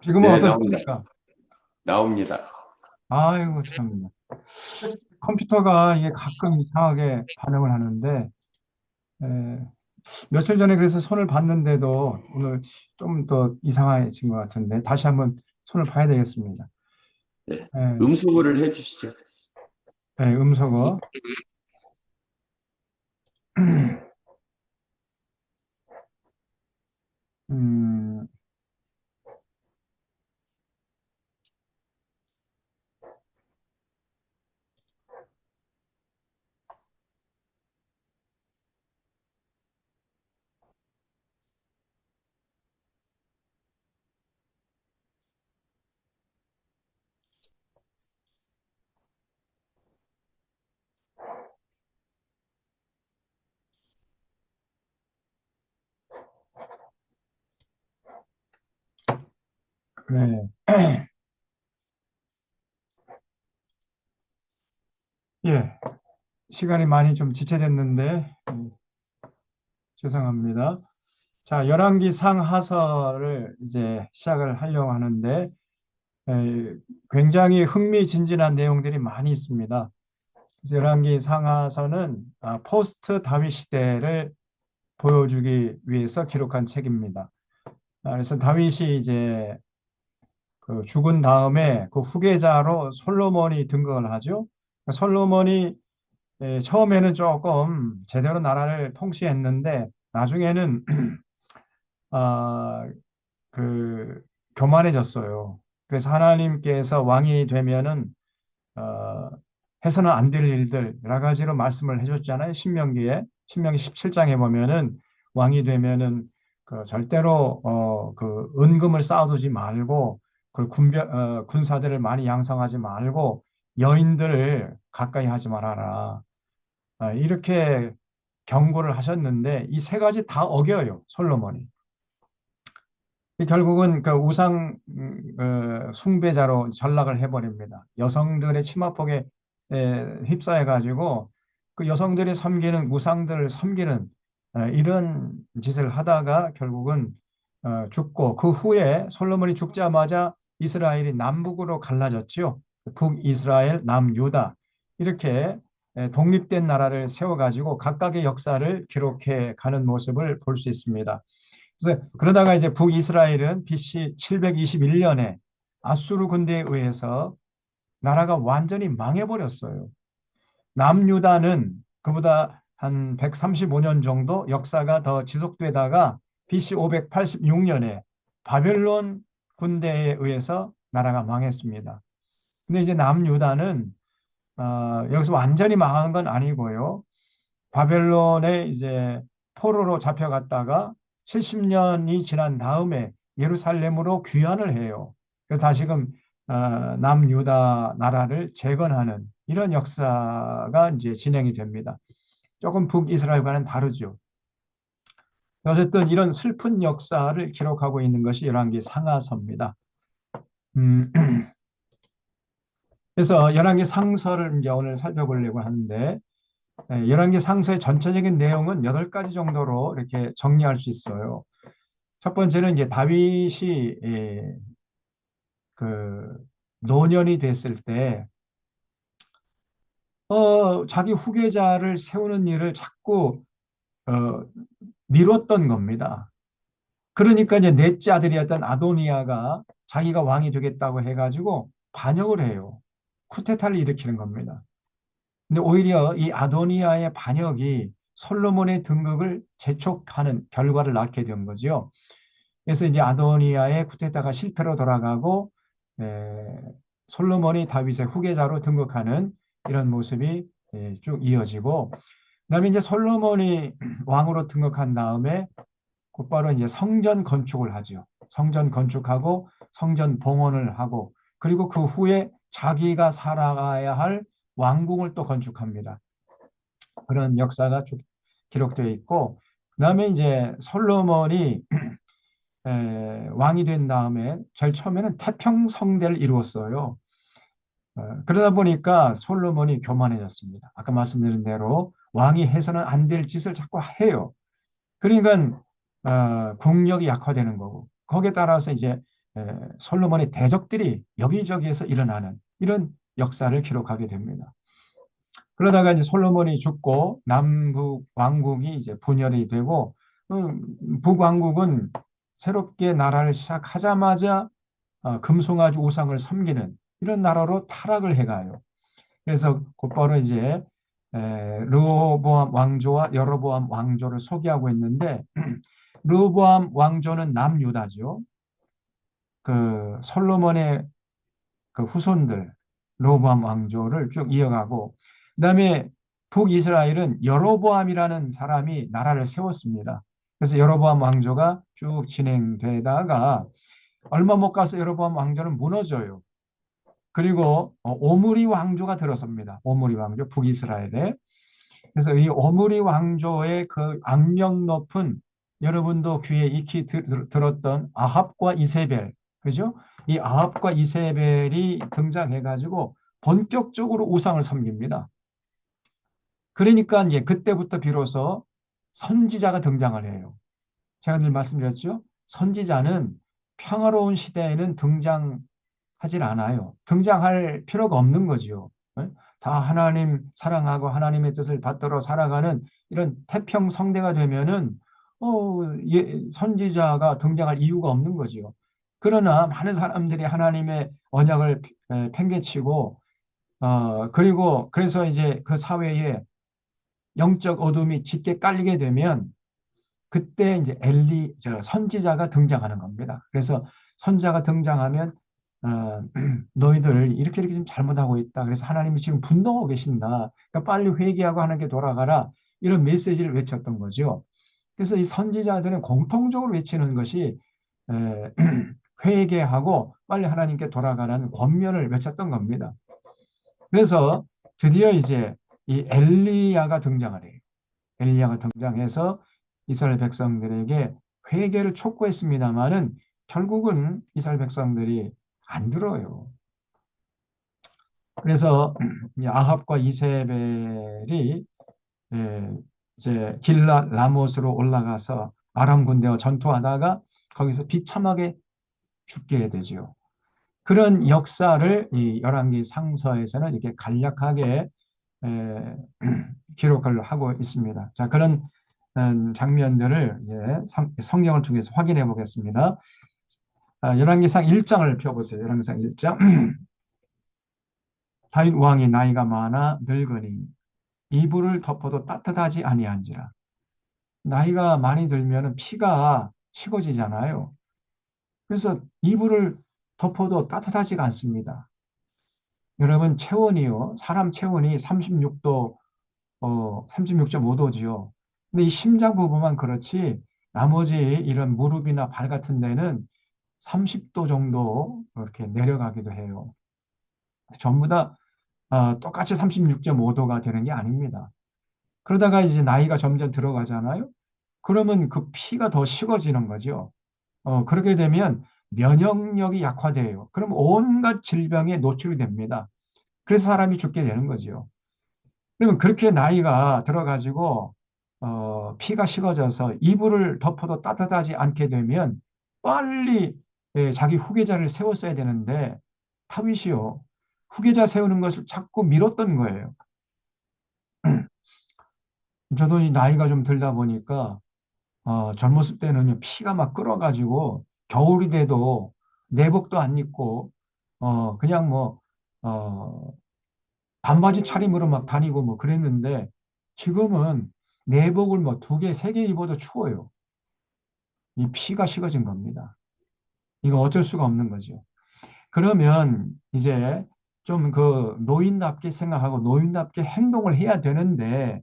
지금은 네, 나옵니다. 어떻습니까? 나옵니다. 아이고, 참. 컴퓨터가 이게 가끔 이상하게 반응을 하는데, 에, 며칠 전에 그래서 손을 봤는데도 오늘 좀 더 이상해진 것 같은데, 다시 한번 손을 봐야 되겠습니다. 네. 에, 음수거를 해주시죠. 음소거. 음, 네. 예, 시간이 많이 좀 지체됐는데, 죄송합니다. 자, 열왕기 상하서를 이제 시작을 하려고 하는데, 에, 굉장히 흥미진진한 내용들이 많이 있습니다. 그래서 열왕기 상하서는 포스트 다윗 시대를 보여주기 위해서 기록한 책입니다. 그래서 다윗이 이제 그 죽은 다음에 그 후계자로 솔로몬이 등극을 하죠. 솔로몬이 처음에는 조금 제대로 나라를 통치했는데 나중에는 아, 그 교만해졌어요. 그래서 하나님께서 왕이 되면은 어, 해서는 안 될 일들 여러 가지로 말씀을 해줬잖아요. 신명기 17장에 보면은 왕이 되면은 그 절대로 그 은금을 쌓아두지 말고 그 군사들을 많이 양성하지 말고 여인들을 가까이 하지 말아라. 이렇게 경고를 하셨는데 이 세 가지 다 어겨요, 솔로몬이. 결국은 그 우상 숭배자로 전락을 해버립니다. 여성들의 치마폭에 휩싸여 가지고 그 여성들이 섬기는 우상들을 섬기는 이런 짓을 하다가 결국은 죽고 그 후에 솔로몬이 죽자마자 이스라엘이 남북으로 갈라졌죠. 북이스라엘, 남유다 이렇게 독립된 나라를 세워가지고 각각의 역사를 기록해 가는 모습을 볼 수 있습니다. 그래서 그러다가 이제 북이스라엘은 BC 721년에 아수르 군대에 의해서 나라가 완전히 망해버렸어요. 남유다는 그보다 한 135년 정도 역사가 더 지속되다가 BC 586년에 바벨론 군대에 의해서 나라가 망했습니다. 근데 이제 남유다는 여기서 완전히 망한 건 아니고요. 바벨론에 이제 포로로 잡혀갔다가 70년이 지난 다음에 예루살렘으로 귀환을 해요. 그래서 다시금 남유다 나라를 재건하는 이런 역사가 이제 진행이 됩니다. 조금 북이스라엘과는 다르죠. 어쨌든 이런 슬픈 역사를 기록하고 있는 것이 열왕기 상하서입니다. 음, 그래서 열왕기 상서를 이제 오늘 살펴보려고 하는데 열왕기 상서의 전체적인 내용은 8가지 정도로 이렇게 정리할 수 있어요. 첫 번째는 이제 다윗이 그 노년이 됐을 때 자기 후계자를 세우는 일을 자꾸 어, 미뤘던 겁니다. 그러니까 이제 넷째 아들이었던 아도니아가 자기가 왕이 되겠다고 해가지고 반역을 해요. 쿠데타를 일으키는 겁니다. 근데 오히려 이 아도니아의 반역이 솔로몬의 등극을 재촉하는 결과를 낳게 된 거죠. 그래서 이제 아도니아의 쿠데타가 실패로 돌아가고 에, 솔로몬이 다윗의 후계자로 등극하는 이런 모습이 쭉 이어지고 그다음에 이제 솔로몬이 왕으로 등극한 다음에 곧바로 이제 성전 건축을 하죠. 성전 건축하고 성전 봉헌을 하고 그리고 그 후에 자기가 살아가야 할 왕궁을 또 건축합니다. 그런 역사가 쭉 기록되어 있고 그다음에 이제 솔로몬이 왕이 된 다음에 제일 처음에는 태평성대를 이루었어요. 그러다 보니까 솔로몬이 교만해졌습니다. 아까 말씀드린 대로 왕이 해서는 안 될 짓을 자꾸 해요. 그러니까 국력이 약화되는 거고 거기에 따라서 이제 솔로몬의 대적들이 여기저기에서 일어나는 이런 역사를 기록하게 됩니다. 그러다가 이제 솔로몬이 죽고 남북 왕국이 이제 분열이 되고 북왕국은 새롭게 나라를 시작하자마자 금송아지 우상을 섬기는 이런 나라로 타락을 해가요. 그래서 곧바로 이제 르호보암 왕조와 여로보암 왕조를 소개하고 있는데 르호보암 왕조는 남유다죠. 그 솔로몬의 그 후손들 르호보암 왕조를 쭉 이어가고 그다음에 북이스라엘은 여로보암이라는 사람이 나라를 세웠습니다. 그래서 여로보암 왕조가 쭉 진행되다가 얼마 못 가서 여로보암 왕조는 무너져요. 그리고 오므리 왕조가 들어섭니다. 오므리 왕조 북이스라엘에. 그래서 이 오므리 왕조의 그 악명 높은 여러분도 귀에 익히 들었던 아합과 이세벨, 그죠? 이 아합과 이세벨이 등장해가지고 본격적으로 우상을 섬깁니다. 그러니까 이제 그때부터 비로소 선지자가 등장을 해요. 제가 늘 말씀드렸죠. 선지자는 평화로운 시대에는 등장하질 않아요. 등장할 필요가 없는 거죠. 다 하나님 사랑하고 하나님의 뜻을 받들어 살아가는 이런 태평 성대가 되면은 선지자가 등장할 이유가 없는 거지요. 그러나 많은 사람들이 하나님의 언약을 팽개치고 그리고 그래서 이제 그 사회에 영적 어둠이 짙게 깔리게 되면 그때 이제 선지자가 등장하는 겁니다. 그래서 선지자가 등장하면 너희들 이렇게 이렇게 좀 잘못하고 있다. 그래서 하나님이 지금 분노하고 계신다. 그러니까 빨리 회개하고 하나님께 돌아가라. 이런 메시지를 외쳤던 거죠. 그래서 이 선지자들은 공통적으로 외치는 것이 에, 회개하고 빨리 하나님께 돌아가라는 권면을 외쳤던 겁니다. 그래서 드디어 이제 이 엘리야가 등장을 해요. 엘리야가 등장해서 이스라엘 백성들에게 회개를 촉구했습니다마는 결국은 이스라엘 백성들이 안 들어요. 그래서 아합과 이세벨이 이제 길랏 라못으로 올라가서 아람 군대와 전투하다가 거기서 비참하게 죽게 되죠. 그런 역사를 이 열왕기 상서에서는 이렇게 간략하게 에, 기록을 하고 있습니다. 자, 그런 장면들을 성경을 통해서 확인해 보겠습니다. 열왕기상 1장을 펴보세요. 열왕기상 1장. 다윗 왕이 나이가 많아 늙으니 이불을 덮어도 따뜻하지 아니한지라. 나이가 많이 들면 피가 식어지잖아요. 그래서 이불을 덮어도 따뜻하지가 않습니다. 여러분 체온이요. 사람 체온이 36도, 36.5도지요. 근데 이 심장 부분만 그렇지 나머지 이런 무릎이나 발 같은 데는 30도 정도 이렇게 내려가기도 해요. 전부 다 똑같이 36.5도가 되는 게 아닙니다. 그러다가 이제 나이가 점점 들어가잖아요. 그러면 그 피가 더 식어지는 거죠. 그렇게 되면 면역력이 약화돼요. 그럼 온갖 질병에 노출이 됩니다. 그래서 사람이 죽게 되는 거죠. 그러면 그렇게 나이가 들어가지고 피가 식어져서 이불을 덮어도 따뜻하지 않게 되면 빨리 자기 후계자를 세웠어야 되는데 다윗이요. 후계자 세우는 것을 자꾸 미뤘던 거예요. 저도 이 나이가 좀 들다 보니까 젊었을 때는 피가 막 끓어가지고 겨울이 돼도 내복도 안 입고 그냥 뭐 반바지 차림으로 막 다니고 뭐 그랬는데 지금은 내복을 뭐 두 개, 세 개 입어도 추워요. 이 피가 식어진 겁니다. 이거 어쩔 수가 없는 거죠. 그러면 이제 좀 그 노인답게 생각하고 노인답게 행동을 해야 되는데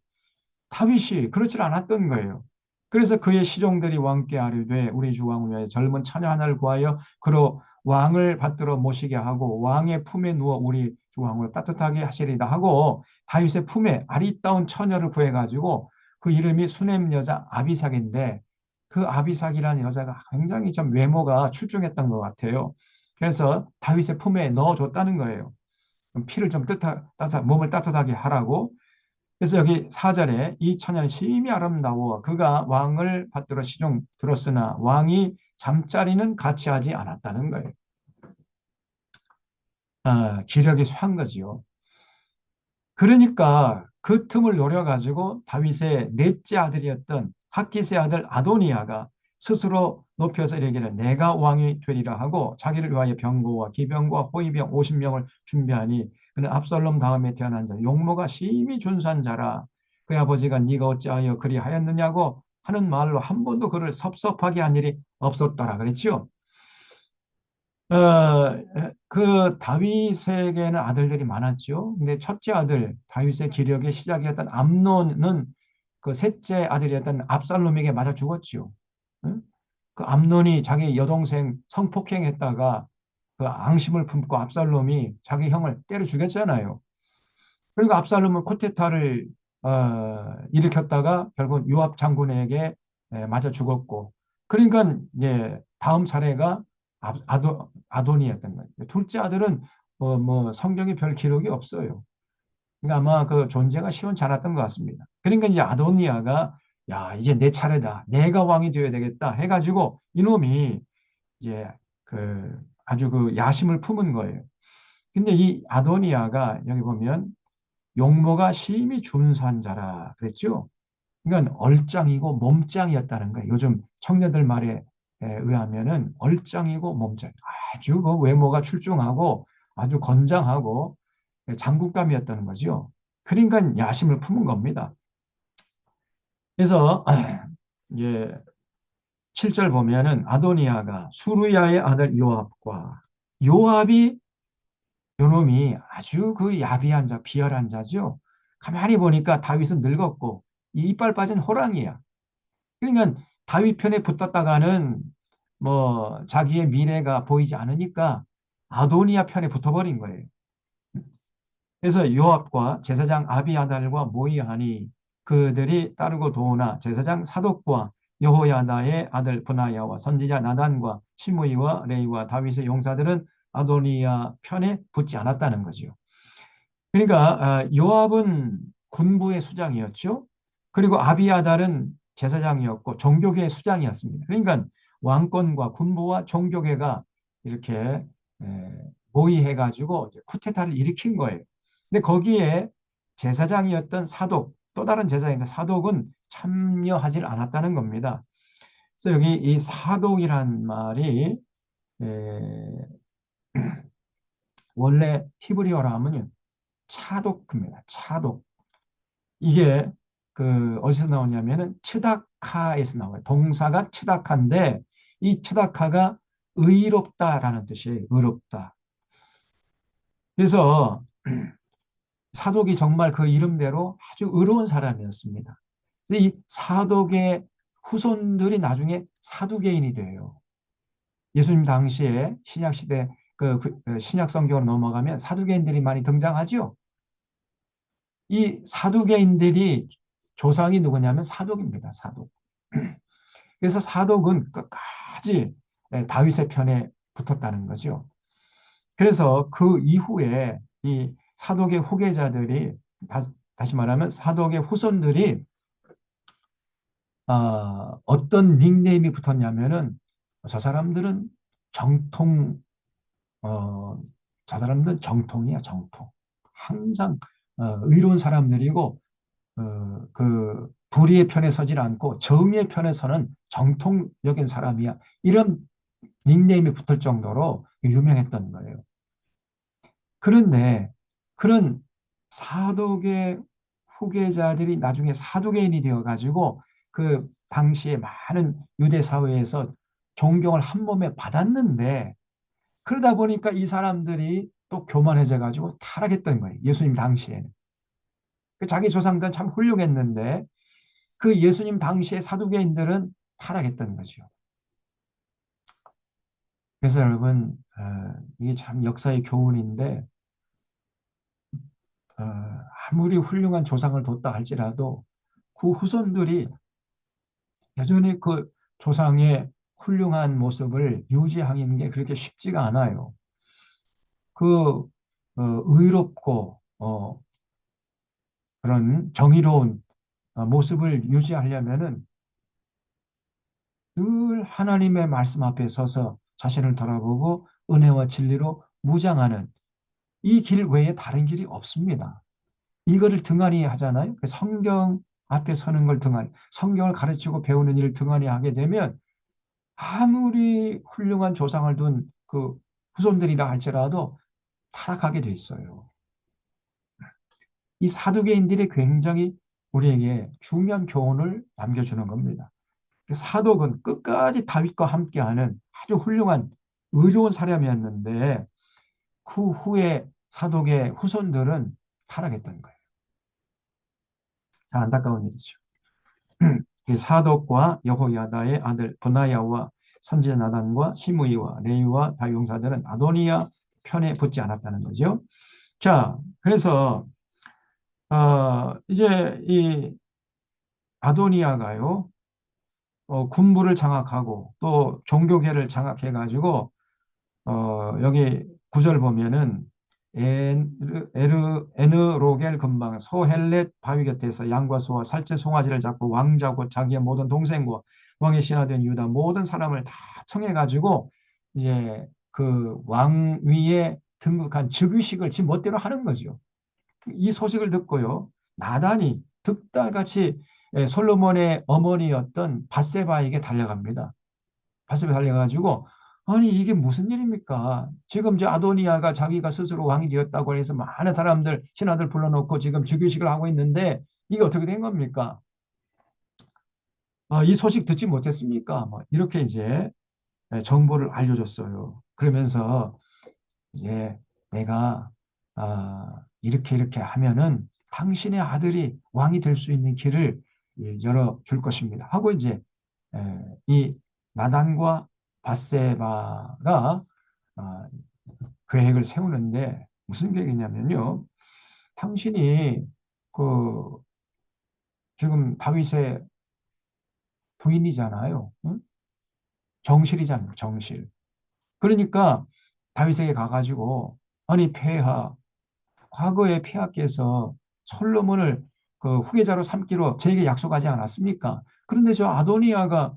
다윗이 그렇지 않았던 거예요. 그래서 그의 시종들이 왕께 아뢰되 우리 주 왕을 위하여 젊은 처녀 하나를 구하여 그로 왕을 받들어 모시게 하고 왕의 품에 누워 우리 주 왕을 따뜻하게 하시리다 하고 다윗의 품에 아리따운 처녀를 구해가지고 그 이름이 수넴 여자 아비삭인데 그 아비삭이라는 여자가 굉장히 좀 외모가 출중했던 것 같아요. 그래서 다윗의 품에 넣어줬다는 거예요. 피를 좀 몸을 따뜻하게 하라고. 그래서 여기 4절에 이 처녀는 심히 아름다워 그가 왕을 받들어 시중 들었으나 왕이 잠자리는 같이 하지 않았다는 거예요. 기력이 쇠한 거지요. 그러니까 그 틈을 노려가지고 다윗의 넷째 아들이었던 학기스의 아들 아도니아가 스스로 높여서 이르기를 내가 왕이 되리라 하고 자기를 위하여 병거와 기병과 호위병 50명을 준비하니 그는 압살롬 다음에 태어난 자 용모가 심히 준수한 자라 그의 아버지가 네가 어찌하여 그리하였느냐고 하는 말로 한 번도 그를 섭섭하게 한 일이 없었더라 그랬지요. 그 다윗에게는 아들들이 많았죠. 근데 첫째 아들 다윗의 기력의 시작이었던 암논은 그 셋째 아들이었던 압살롬에게 맞아 죽었지요. 응? 그 암논이 자기 여동생 성폭행했다가 그 앙심을 품고 압살롬이 자기 형을 때려 죽였잖아요. 그리고 압살롬은 쿠데타를 일으켰다가 결국 요압 장군에게 맞아 죽었고, 그러니까 이제 다음 사례가 아도니였던 거예요. 둘째 아들은 뭐 성경에 별 기록이 없어요. 그러니까 아마 그 존재가 시원치 않았던 것 같습니다. 그러니까 이제 아도니아가 야 이제 내 차례다, 내가 왕이 되어야 되겠다 해가지고 이놈이 이제 그 아주 그 야심을 품은 거예요. 근데 이 아도니아가 여기 보면 용모가 심히 준수한 자라 그랬죠. 그러니까 얼짱이고 몸짱이었다는 거예요. 요즘 청년들 말에 의하면은 얼짱이고 몸짱. 아주 그 외모가 출중하고 아주 건장하고 장군감이었다는 거죠. 그러니까 야심을 품은 겁니다. 그래서 이제 7절 보면은 아도니아가 수루야의 아들 요압과 요압이 요놈이 아주 그 야비한 자, 비열한 자죠. 가만히 보니까 다윗은 늙었고 이 이빨 빠진 호랑이야. 그러니까 다윗 편에 붙었다가는 뭐 자기의 미래가 보이지 않으니까 아도니아 편에 붙어버린 거예요. 그래서 요압과 제사장 아비아달과 모이하니 그들이 따르고 도우나 제사장 사독과 여호야다의 아들 브나야와 선지자 나단과 시므이와 레이와 다윗의 용사들은 아도니아 편에 붙지 않았다는 거죠. 그러니까 요압은 군부의 수장이었죠. 그리고 아비아달은 제사장이었고 종교계의 수장이었습니다. 그러니까 왕권과 군부와 종교계가 이렇게 모의해가지고 쿠데타를 일으킨 거예요. 근데 거기에 제사장이었던 사독, 또 다른 제사장인데 사독은 참여하지 않았다는 겁니다. 그래서 여기 이 사독이란 말이 원래 히브리어로 하면 차독입니다. 차독. 이게 그 어디서 나오냐면은 츠다카에서 나와요. 동사가 츠다카인데 이 츠다카가 의롭다라는 뜻이에요. 의롭다. 그래서 사독이 정말 그 이름대로 아주 의로운 사람이었습니다. 이 사독의 후손들이 나중에 사두개인이 돼요. 예수님 당시에 신약 시대 신약 성경으로 넘어가면 사두개인들이 많이 등장하죠. 이 사두개인들이 조상이 누구냐면 사독입니다. 사독. 그래서 사독은 끝까지 다윗의 편에 붙었다는 거죠. 그래서 그 이후에 이 사독의 후계자들이 다시 말하면 사독의 후손들이 어떤 닉네임이 붙었냐면은 저 사람들은 정통 어, 저 사람들은 정통이야 정통. 항상 의로운 사람들이고 그 불의의 편에 서질 않고 정의의 편에 서는 정통적인 사람이야. 이런 닉네임이 붙을 정도로 유명했던 거예요. 그런데 그런 사독의 후계자들이 나중에 사두개인이 되어가지고 그 당시에 많은 유대 사회에서 존경을 한 몸에 받았는데 그러다 보니까 이 사람들이 또 교만해져 가지고 타락했던 거예요. 예수님 당시에는. 그 자기 조상들은 참 훌륭했는데 그 예수님 당시의 사두개인들은 타락했던 거죠. 그래서 여러분 이게 참 역사의 교훈인데 어, 아무리 훌륭한 조상을 뒀다 할지라도 그 후손들이 여전히 그 조상의 훌륭한 모습을 유지하는 게 그렇게 쉽지가 않아요. 그 의롭고 그런 정의로운 모습을 유지하려면은 늘 하나님의 말씀 앞에 서서 자신을 돌아보고 은혜와 진리로 무장하는 이 길 외에 다른 길이 없습니다. 이거를 등한히 하잖아요. 그 성경 앞에 서는 걸 등한히, 성경을 가르치고 배우는 일을 등한히 하게 되면 아무리 훌륭한 조상을 둔 그 후손들이라 할지라도 타락하게 돼 있어요. 이 사두개인들이 굉장히 우리에게 중요한 교훈을 남겨주는 겁니다. 그 사독은 끝까지 다윗과 함께하는 아주 훌륭한 의로운 사람이었는데 그 후에 사독의 후손들은 타락했던 거예요. 참 안타까운 일이죠. 사독과 여호야다의 아들 브나야와 선지자 나단과 시므이와 레위와 다윗용사들은 아도니아 편에 붙지 않았다는 거죠. 자, 그래서 이제 이 아도니아가요, 군부를 장악하고 또 종교계를 장악해가지고 여기 구절 보면은 에느로겔 근방 소헬렛 바위 곁에서 양과 소와 살찐 송아지를 잡고 왕자고 자기의 모든 동생과 왕의 신하된 유다 모든 사람을 다 청해가지고 이제 그 왕위에 등극한 즉위식을 지 멋대로 하는 거죠. 이 소식을 듣고요, 나단이 득달같이 솔로몬의 어머니였던 밧세바에게 달려갑니다. 바스에 달려가지고 아니 이게 무슨 일입니까? 지금 저 아도니아가 자기가 스스로 왕이 되었다고 해서 많은 사람들 신하들 불러놓고 지금 즉위식을 하고 있는데 이게 어떻게 된 겁니까? 이 소식 듣지 못했습니까? 뭐 이렇게 이제 정보를 알려줬어요. 그러면서 이제 내가 이렇게 하면은 당신의 아들이 왕이 될 수 있는 길을 열어줄 것입니다. 하고 이제 이 나단과 밧세바가 아, 계획을 세우는데 무슨 계획이냐면요. 당신이 그 지금 다윗의 부인이잖아요. 응? 정실이잖아요. 정실. 그러니까 다윗에게 가가지고 아니 폐하 과거에 폐하께서 솔로몬을 그 후계자로 삼기로 저에게 약속하지 않았습니까? 그런데 저 아도니아가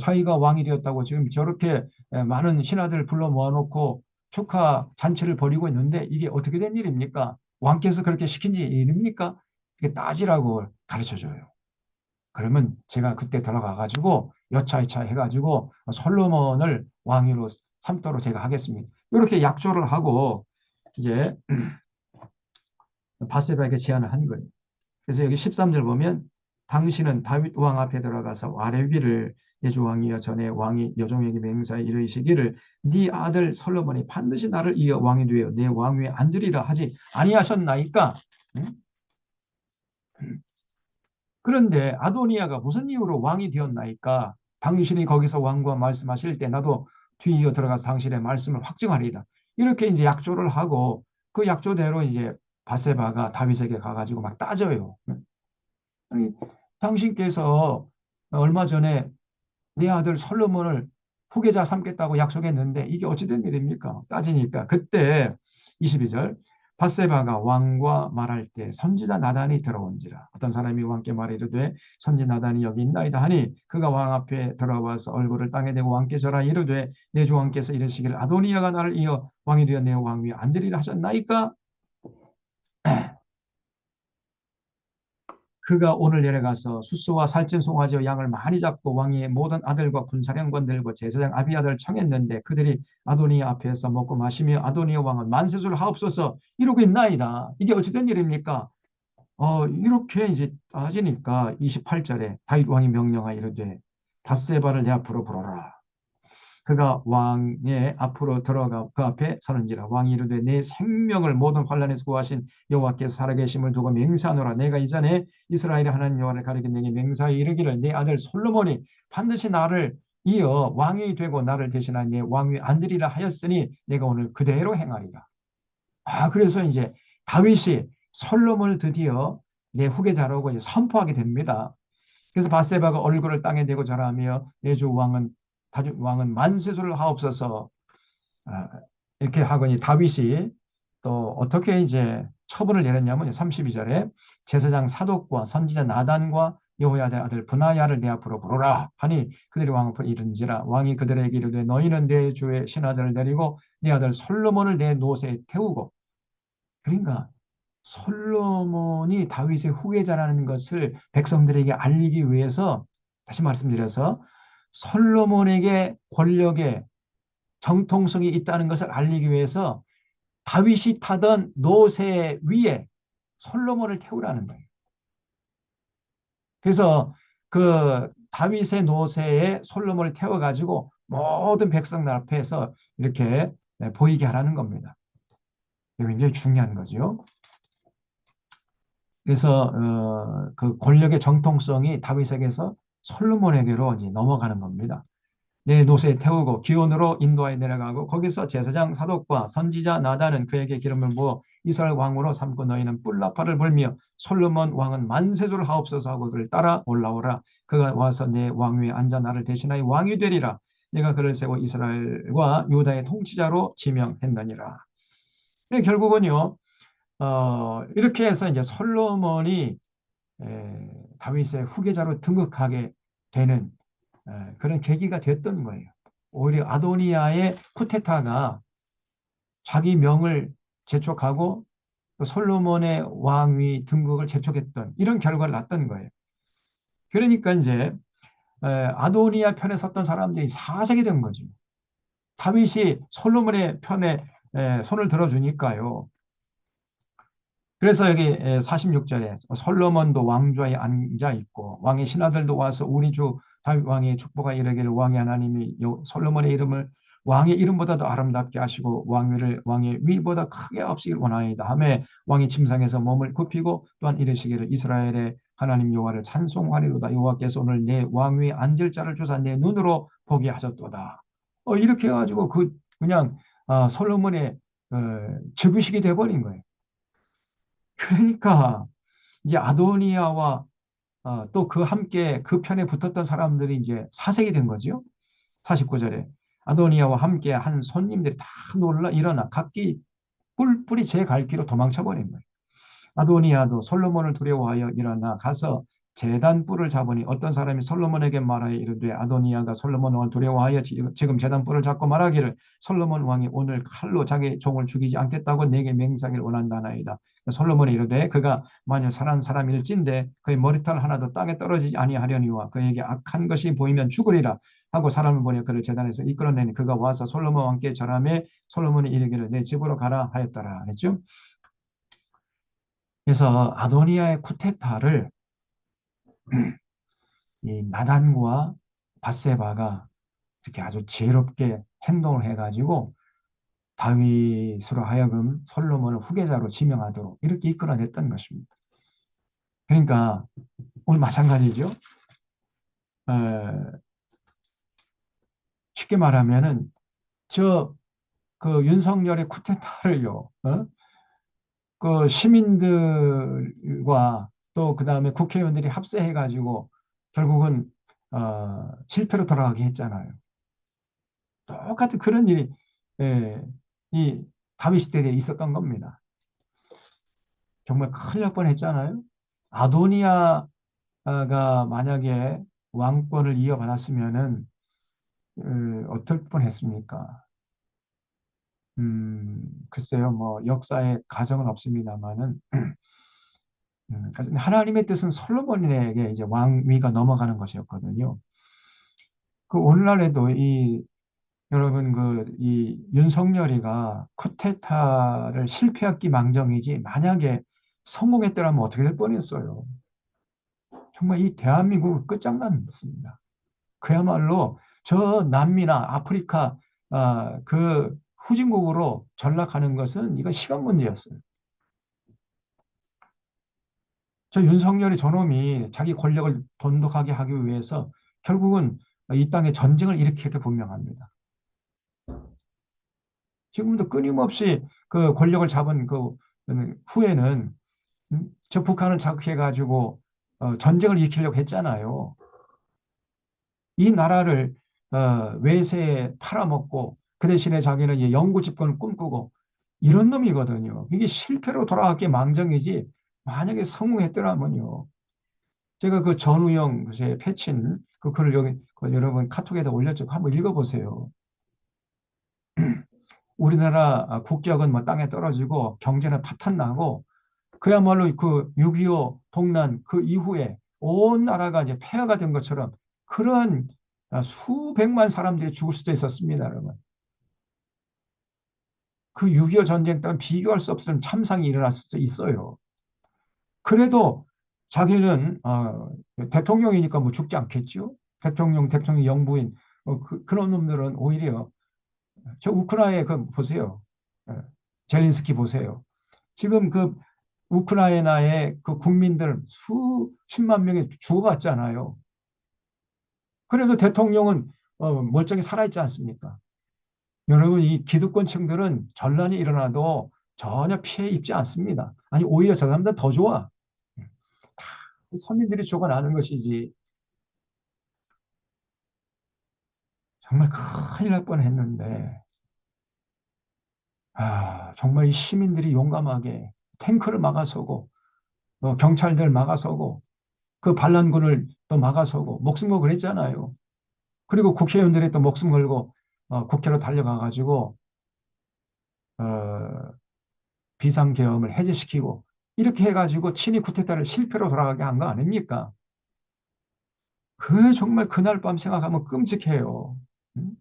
자기가 왕이 되었다고 지금 저렇게 많은 신하들 불러 모아놓고 축하 잔치를 벌이고 있는데 이게 어떻게 된 일입니까? 왕께서 그렇게 시킨 지 일입니까? 이게 따지라고 가르쳐 줘요. 그러면 제가 그때 들어가가지고 여차여차 해가지고 솔로몬을 왕위로 삼도록 제가 하겠습니다. 이렇게 약조를 하고 이제 바세바에게 제안을 한 거예요. 그래서 여기 13절 보면 당신은 다윗 왕 앞에 들어가서 아뢰기를 내 주 왕이여 전에 왕이 여종에게 맹세하여 이르시기를 네 아들 솔로몬이 반드시 나를 이어 왕이 되어 내 왕위에 앉으리라 하지 아니하셨나이까? 그런데 아도니아가 무슨 이유로 왕이 되었나이까? 당신이 거기서 왕과 말씀하실 때 나도 뒤이어 들어가서 당신의 말씀을 확증하리이다. 이렇게 이제 약조를 하고 그 약조대로 이제 바세바가 다윗에게 가가지고 막 따져요. 아니, 당신께서 얼마 전에 내 아들 솔로몬을 후계자 삼겠다고 약속했는데 이게 어찌된 일입니까? 따지니까 그때 22절 밧세바가 왕과 말할 때 선지자 나단이 들어온지라 어떤 사람이 왕께 말이르되 선지 나단이 여기 있나이다 하니 그가 왕 앞에 들어와서 얼굴을 땅에 대고 왕께 절하 이르되 내 주 왕께서 이르시기를 아도니아가 나를 이어 왕이 되어 내 왕위에 앉으리라 하셨나이까? 그가 오늘 내려가서 숫소와 살찐 송아지와 양을 많이 잡고 왕의 모든 아들과 군사령관들과 제사장 아비아들을 청했는데 그들이 아도니아 앞에서 먹고 마시며 아도니아 왕은 만세수를 하옵소서 이러고 있나이다. 이게 어찌된 일입니까? 이렇게 이제 따지니까 28절에 다윗 왕이 명령하여 이르되 밧세바를 내 앞으로 부르라. 그가 왕의 앞으로 들어가 그 앞에 서는지라 왕이 이르되 내 생명을 모든 환난에서 구하신 여호와께서 살아계심을 두고 맹세하노라 내가 이전에 이스라엘의 하나님 여호와를 가리켜 내게 맹세하여 이르기를 내 아들 솔로몬이 반드시 나를 이어 왕이 되고 나를 대신하여 내 왕위에 앉으리라 하였으니 내가 오늘 그대로 행하리라. 그래서 이제 다윗이 솔로몬을 드디어 내 후계자라고 이제 선포하게 됩니다. 그래서 바세바가 얼굴을 땅에 대고 절하며 내 주 왕은 만세수를 하옵소서 이렇게 하거니 다윗이 또 어떻게 이제 처분을 내렸냐면 32절에 제사장 사독과 선지자 나단과 여호야다의 아들 분하야를 내 앞으로 부르라 하니 그들이 왕 앞으로 이른지라 왕이 그들에게 이르되 너희는 내 주의 신하들을 내리고 내 아들 솔로몬을 내 노새에 태우고 그러니까 솔로몬이 다윗의 후계자라는 것을 백성들에게 알리기 위해서 다시 말씀드려서 솔로몬에게 권력의 정통성이 있다는 것을 알리기 위해서 다윗이 타던 노새 위에 솔로몬을 태우라는 거예요. 그래서 그 다윗의 노새에 솔로몬을 태워가지고 모든 백성들 앞에서 이렇게 보이게 하라는 겁니다. 이게 굉장히 중요한 거죠. 그래서 그 권력의 정통성이 다윗에게서 솔로몬에게로 이제 넘어가는 겁니다. 내 노새에 태우고 기온으로 인도하여 내려가고 거기서 제사장 사독과 선지자 나단은 그에게 기름을 부어 이스라엘 왕으로 삼고 너희는 뿔나팔을 불며 솔로몬 왕은 만세조를 하옵소서 하고 그를 따라 올라오라. 그가 와서 내 왕위에 앉아 나를 대신하여 왕이 되리라. 내가 그를 세워 이스라엘과 유다의 통치자로 지명했느니라. 결국은요. 이렇게 해서 이제 솔로몬이 다윗의 후계자로 등극하게 되는 그런 계기가 됐던 거예요. 오히려 아도니아의 쿠데타가 자기 명을 재촉하고 솔로몬의 왕위 등극을 재촉했던 이런 결과를 낳았던 거예요. 그러니까 이제 아도니아 편에 섰던 사람들이 사색이 된 거죠. 다윗이 솔로몬의 편에 손을 들어주니까요. 그래서 여기 46절에 솔로몬도 왕좌에 앉아 있고 왕의 신하들도 와서 우리 주 다윗 왕의 축복하 이르기를 왕의 하나님이 솔로몬의 이름을 왕의 이름보다도 아름답게 하시고 왕위를 왕의 위보다 크게 하시길 원하이다 하며 왕이 침상에서 몸을 굽히고 또한 이르시기를 이스라엘의 하나님 여호와를 찬송하리로다. 여호와께서 오늘 내 왕위에 앉을 자를 주사 내 눈으로 보게 하셨도다. 이렇게 해가지고 그냥 솔로몬의 즉위식이 돼버린 거예요. 그러니까 이제 아도니아와 또 그 함께 그 편에 붙었던 사람들이 이제 사색이 된 거죠. 49절에 아도니아와 함께 한 손님들이 다 놀라 일어나 각기 뿔뿔이 제 갈 길로 도망쳐 버린 거예요. 아도니아도 솔로몬을 두려워하여 일어나 가서 제단뿔을 잡으니 어떤 사람이 솔로몬에게 말하여 이르되 아도니아가 솔로몬 왕을 두려워하여 지금 제단뿔을 잡고 말하기를 솔로몬 왕이 오늘 칼로 자기 종을 죽이지 않겠다고 내게 맹세하기를 원한다나이다. 솔로몬이 이르되 그가 만일 살한 사람일진데 그의 머리털 하나도 땅에 떨어지지 아니하려니와 그에게 악한 것이 보이면 죽으리라 하고 사람을 보내 그를 제단에서 이끌어내니 그가 와서 솔로몬 왕께 절하매 솔로몬이 이르기를 내 집으로 가라 하였더라 했죠. 그래서 아도니아의 쿠데타를 이 나단과 밧세바가 이렇게 아주 지혜롭게 행동을 해가지고 다윗으로 하여금 솔로몬을 후계자로 지명하도록 이렇게 이끌어냈던 것입니다. 그러니까 오늘 마찬가지죠. 쉽게 말하면은 그 윤석열의 쿠데타를요. 그 시민들과 또 그다음에 국회의원들이 합세해가지고 결국은 실패로 돌아가게 했잖아요. 똑같은 그런 일이 이 다윗 시대에 있었던 겁니다. 정말 큰일 날 뻔했잖아요. 아도니아가 만약에 왕권을 이어받았으면은 어떨 뻔했습니까? 글쎄요, 뭐 역사에 가정은 없습니다만은 하나님의 뜻은 솔로몬에게 이제 왕위가 넘어가는 것이었거든요. 그 오늘날에도 여러분 이 윤석열이가 쿠데타를 실패했기 망정이지 만약에 성공했더라면 어떻게 될 뻔했어요. 정말 이 대한민국 끝장났습니다. 그야말로 저 남미나 아프리카 그 후진국으로 전락하는 것은 이건 시간 문제였어요. 저 윤석열이 저놈이 자기 권력을 돈독하게 하기 위해서 결국은 이 땅에 전쟁을 일으키게 분명합니다. 지금도 끊임없이 그 권력을 잡은 그 후에는 저 북한을 자극해가지고 전쟁을 일으키려고 했잖아요. 이 나라를 외세에 팔아먹고 그 대신에 자기는 영구 집권을 꿈꾸고 이런 놈이거든요. 이게 실패로 돌아갔기 망정이지 만약에 성공했더라면요. 제가 그 전우영 그제 패친 그 글을 여기 그 여러분 카톡에다 올렸죠. 한번 읽어보세요. 우리나라 국격은 뭐 땅에 떨어지고 경제는 파탄나고 그야말로 그 6.25 동란 그 이후에 온 나라가 이제 폐허가 된 것처럼 그런 수백만 사람들이 죽을 수도 있었습니다, 여러분. 그 6.25 전쟁 때는 비교할 수 없는 참상이 일어날 수도 있어요. 그래도 자기는 대통령이니까 뭐 죽지 않겠죠. 대통령 영부인 그런 놈들은 오히려 저 우크라이나에 그 보세요. 예, 젤린스키 보세요. 지금 그 우크라이나의 그 국민들 수십만 명이 죽어갔잖아요. 그래도 대통령은 멀쩡히 살아있지 않습니까? 여러분, 이 기득권층들은 전란이 일어나도 전혀 피해 입지 않습니다. 아니, 오히려 저 사람들 더 좋아. 다 서민들이 죽어나는 것이지. 정말 큰일 날 뻔했는데, 정말 이 시민들이 용감하게 탱크를 막아서고, 경찰들 막아서고, 그 반란군을 또 막아서고, 목숨 걸고 그랬잖아요. 그리고 국회의원들이 또 목숨 걸고, 국회로 달려가가지고, 어, 비상계엄을 해제시키고, 이렇게 해가지고 친위 쿠데타를 실패로 돌아가게 한 거 아닙니까? 그 정말 그날 밤 생각하면 끔찍해요. 음?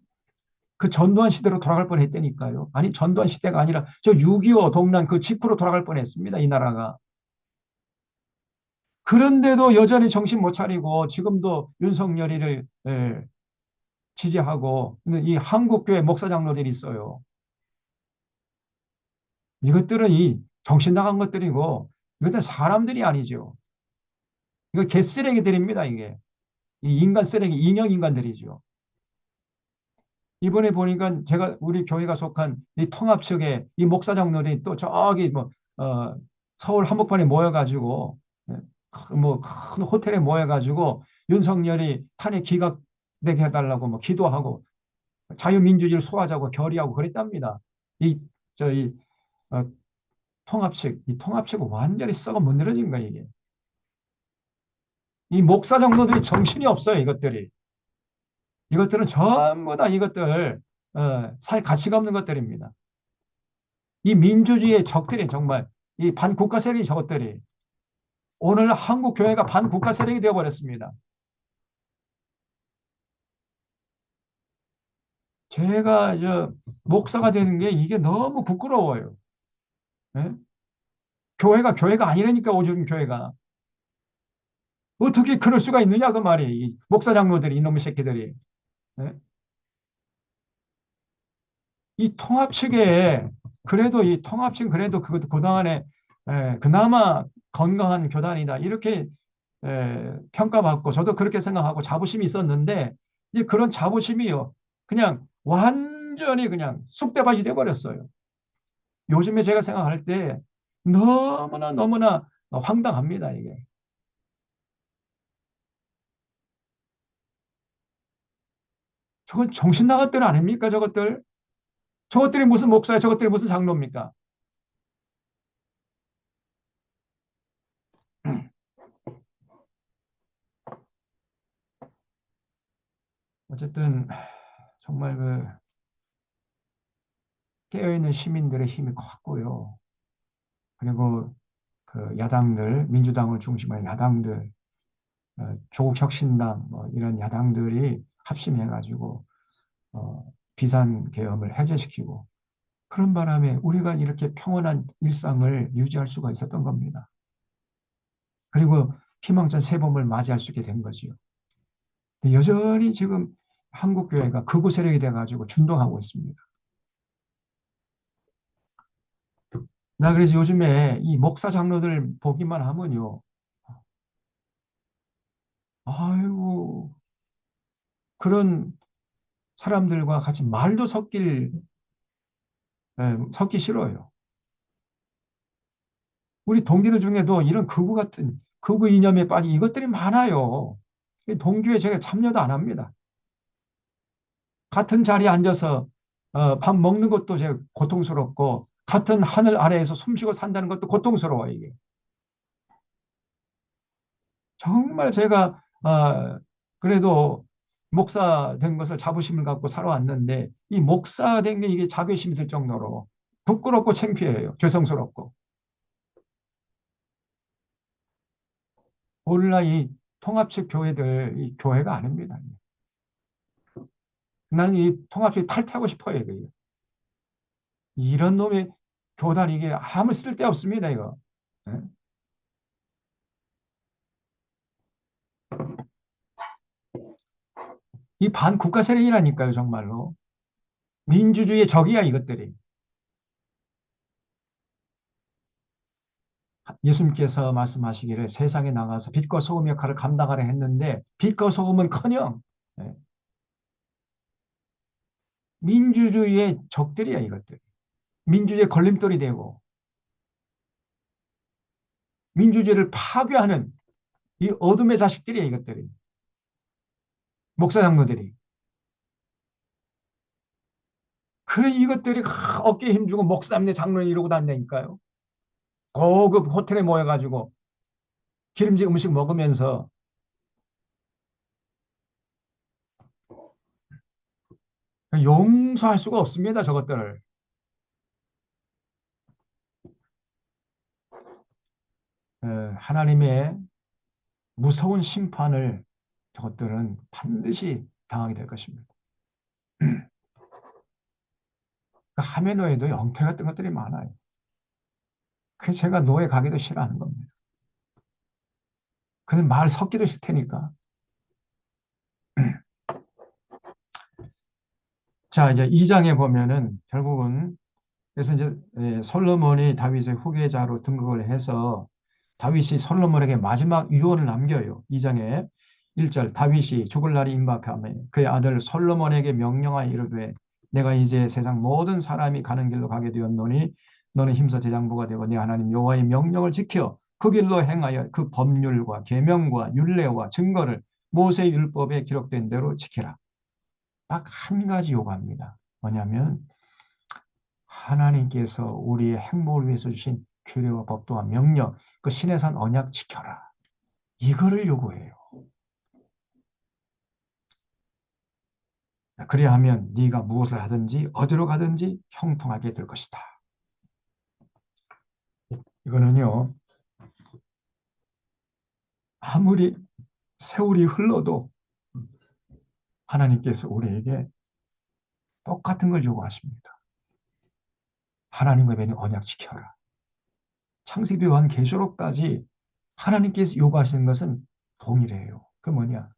그 전두환 시대로 돌아갈 뻔했다니까요. 아니 전두환 시대가 아니라 저 6.25 동란 그 직후로 돌아갈 뻔했습니다. 이 나라가. 그런데도 여전히 정신 못 차리고 지금도 윤석열이를 지지하고 있는 이 한국교회 목사 장로들이 있어요. 이것들은 이 정신 나간 것들이고 이것들은 사람들이 아니죠. 이거 개쓰레기들입니다. 이게 이 인간 쓰레기 인형 인간들이죠. 이번에 보니까 제가 우리 교회가 속한 이 통합 측에 이 목사 장로들이 또 저기 뭐 서울 한복판에 모여가지고 뭐큰 호텔에 모여가지고 윤석열이 탄핵 기각되게 해달라고 뭐 기도하고 자유민주주의를 소화하자고 결의하고 그랬답니다. 이 저희 어, 통합 측, 이 통합 측은 완전히 썩어 문드러진 거예요 이게. 이 목사 장로들이 정신이 없어요 이것들이. 이것들은 전부 다 이것들 살 가치가 없는 것들입니다. 이 민주주의의 적들이 정말 이 반국가 세력이 저것들이 오늘 한국 교회가 반국가 세력이 되어버렸습니다. 제가 목사가 되는 게 이게 너무 부끄러워요. 예? 교회가 아니라니까 오죽 교회가 어떻게 그럴 수가 있느냐 그 말이 이 목사 장로들이 이놈의 새끼들이 예? 이 통합 측에 그래도 이 통합 측 그래도 그것도 그동안에 그나마 건강한 교단이다 이렇게 평가받고 저도 그렇게 생각하고 자부심이 있었는데 이제 그런 자부심이요 그냥 완전히 그냥 쑥대밭이 돼버렸어요. 요즘에 제가 생각할 때 너무나 너무나 황당합니다 이게. 저건 정신 나갔들 아닙니까 저것들? 저것들이 무슨 목사야 저것들이 무슨 장로입니까? 어쨌든 정말 그 깨어있는 시민들의 힘이 컸고요. 그리고 그 야당들, 민주당을 중심한 야당들, 조국혁신당 뭐 이런 야당들이 합심해가지고 비상계엄을 해제시키고 그런 바람에 우리가 이렇게 평온한 일상을 유지할 수가 있었던 겁니다. 그리고 희망찬 새봄을 맞이할 수 있게 된 거지요. 여전히 지금 한국교회가 극우 세력이 돼가지고 준동하고 있습니다. 나 그래서 요즘에 이 목사 장로들 보기만 하면요. 아이고, 그런 사람들과 같이 말도 섞기 싫어요. 우리 동기들 중에도 이런 극우 같은, 극우 이념에 빠진 이것들이 많아요. 동기에 제가 참여도 안 합니다. 같은 자리에 앉아서 밥 먹는 것도 제가 고통스럽고, 같은 하늘 아래에서 숨쉬고 산다는 것도 고통스러워요, 이게. 정말 제가 그래도 목사 된 것을 자부심을 갖고 살아왔는데 이 목사 된 게 이게 자괴심이 들 정도로 부끄럽고 창피해요. 죄송스럽고. 오늘날 이 통합식 교회들 이 교회가 아닙니다. 나는 이 통합식 탈퇴하고 싶어요. 이거. 이런 놈의 교단 이게 아무 쓸데 없습니다. 이거. 예? 이 반국가 세력이라니까요. 정말로. 민주주의의 적이야 이것들이. 예수님께서 말씀하시기를 세상에 나가서 빛과 소금 역할을 감당하려 했는데 빛과 소금은커녕 예, 민주주의의 적들이야 이것들. 민주주의의 걸림돌이 되고 민주주의를 파괴하는 이 어둠의 자식들이야 이것들이. 목사 장로들이. 그래 이것들이 어깨에 힘주고 목사님 장로님 이러고 다니니까요. 고급 호텔에 모여가지고 기름진 음식 먹으면서 용서할 수가 없습니다. 저것들을. 하나님의 무서운 심판을 저것들은 반드시 당하게 될 것입니다. 그 하메노에도 영태 같은 것들이 많아요. 그래서 제가 노예 가기도 싫어하는 겁니다. 그냥 말 섞기도 싫다니까. 자, 이제 2장에 보면은 결국은 그래서 이제 솔로몬이 다윗의 후계자로 등극을 해서 다윗이 솔로몬에게 마지막 유언을 남겨요. 2장에 1절 다윗이 죽을 날이 임박하며 그의 아들 솔로몬에게 명령하여 이르되 내가 이제 세상 모든 사람이 가는 길로 가게 되었노니 너는 힘써 제장부가 되고 네 하나님 여호와의 명령을 지켜 그 길로 행하여 그 법률과 계명과 율례와 증거를 모세의 율법에 기록된 대로 지키라. 딱 한 가지 요구합니다. 뭐냐면 하나님께서 우리의 행복을 위해서 주신 규례와 법도와 명령, 그 신의 산 언약 지켜라. 이거를 요구해요. 그래야 하면 네가 무엇을 하든지 어디로 가든지 형통하게 될 것이다. 이거는요. 아무리 세월이 흘러도 하나님께서 우리에게 똑같은 걸 요구하십니다. 하나님과 맺은 언약 지켜라. 창세기 요한 계시록까지 하나님께서 요구하시는 것은 동일해요. 그 뭐냐?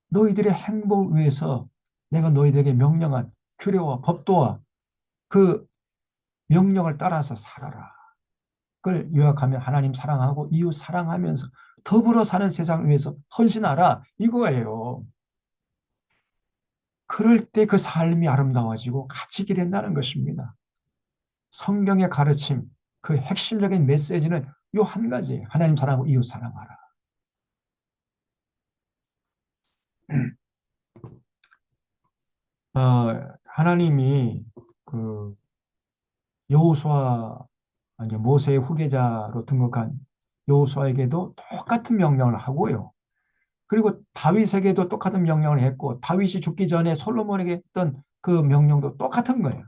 너희들의 행복을 위해서 내가 너희들에게 명령한 규례와 법도와 그 명령을 따라서 살아라. 그걸 요약하면 하나님 사랑하고 이웃 사랑하면서 더불어 사는 세상을 위해서 헌신하라. 이거예요. 그럴 때 그 삶이 아름다워지고 가치게 된다는 것입니다. 성경의 가르침, 그 핵심적인 메시지는 요 한 가지. 하나님 사랑하고 이웃 사랑하라. 하나님이 그 여호수아 아니 모세의 후계자로 등극한 여호수아에게도 똑같은 명령을 하고요. 그리고 다윗에게도 똑같은 명령을 했고 다윗이 죽기 전에 솔로몬에게 했던 그 명령도 똑같은 거예요.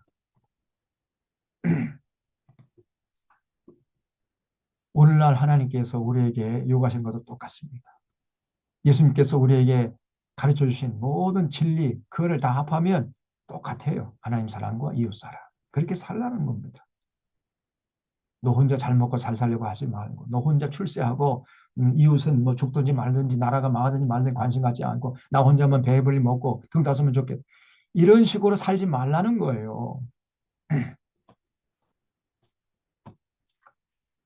오늘날 하나님께서 우리에게 요구하신 것도 똑같습니다. 예수님께서 우리에게 가르쳐 주신 모든 진리 그거를 다 합하면 똑같아요. 하나님 사랑과 이웃 사랑. 그렇게 살라는 겁니다. 너 혼자 잘 먹고 잘 살려고 하지 말고 너 혼자 출세하고 이웃은 뭐 죽든지 말든지 나라가 망하든지 말든지 관심 갖지 않고 나 혼자만 배불리 먹고 등 땄으면 좋겠다. 이런 식으로 살지 말라는 거예요.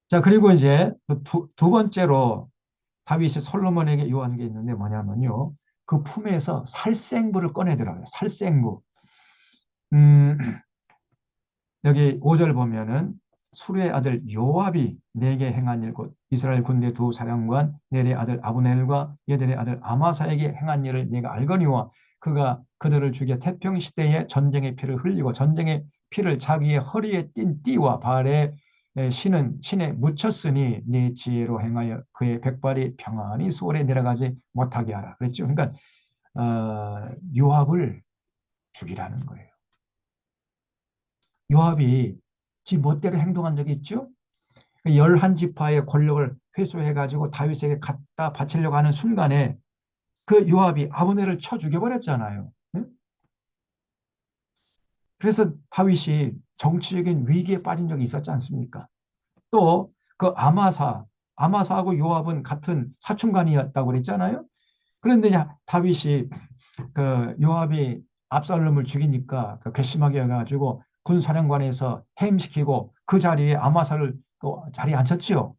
자, 그리고 이제 두 번째로 다윗이 솔로몬에게 요한 게 있는데 뭐냐면요. 그 품에서 살생부를 꺼내더라고요. 살생부. 음, 여기 5절 보면은 수르의 아들 요압이 내게 행한 일 곧 이스라엘 군대 두 사령관 넬의 아들 아브넬과 예델의 아들 아마사에게 행한 일을 내가 알거니와 그가 그들을 죽여 태평 시대에 전쟁의 피를 흘리고 전쟁의 피를 자기의 허리에 띤 띠와 발에 신에 묻혔으니 네 지혜로 행하여 그의 백발이 평안히 수월에 내려가지 못하게 하라. 그랬죠. 그러니까 요압을 죽이라는 거예요. 요압이 지 멋대로 행동한 적이 있죠. 11지파의 권력을 회수해가지고 다윗에게 갖다 바치려고 하는 순간에 그 요압이 아브넬을 쳐 죽여버렸잖아요. 응? 그래서 다윗이 정치적인 위기에 빠진 적이 있었지 않습니까? 또 그 아마사하고 요압은 같은 사촌간이었다고 그랬잖아요. 그런데 다윗이 그 요압이 압살롬을 죽이니까 그 괘씸하게 해가지고 군사령관에서 해임시키고 그 자리에 아마사를 또 자리에 앉혔지요.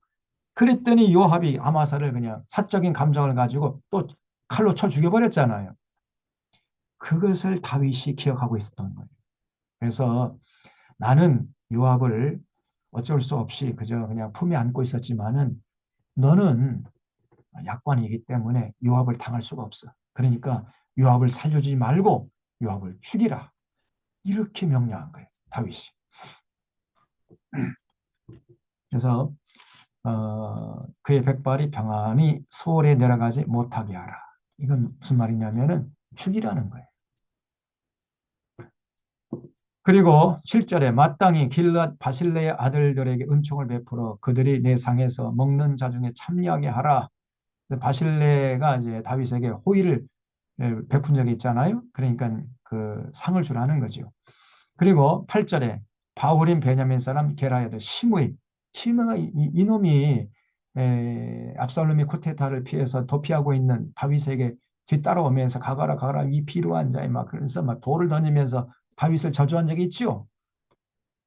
그랬더니 요압이 아마사를 그냥 사적인 감정을 가지고 또 칼로 쳐 죽여버렸잖아요. 그것을 다윗이 기억하고 있었던 거예요. 그래서 나는 요압을 어쩔 수 없이 그저 그냥 품에 안고 있었지만은 너는 약관이기 때문에 요압을 당할 수가 없어. 그러니까 요압을 살려주지 말고 요압을 죽이라. 이렇게 명령한 거예요. 다윗이. 그래서 그의 백발이 평안히 소홀에 내려가지 못하게 하라. 이건 무슨 말이냐면은 죽이라는 거예요. 그리고 7절에 마땅히 길앗 바실레의 아들들에게 은총을 베풀어 그들이 내 상에서 먹는 자 중에 참여하게 하라. 바실레가 이제 다윗에게 호의를 베푼 적이 있잖아요. 그러니까 그 상을 주라는 거죠. 그리고 8절에 바울인 베냐민 사람 게라야도 시므이가 이놈이 압살롬이 쿠데타를 피해서 도피하고 있는 다윗에게 뒤따라오면서 가거라 가거라 이 비루한 자에 막 그러면서 막 돌을 던지면서 다윗을 저주한 적이 있죠.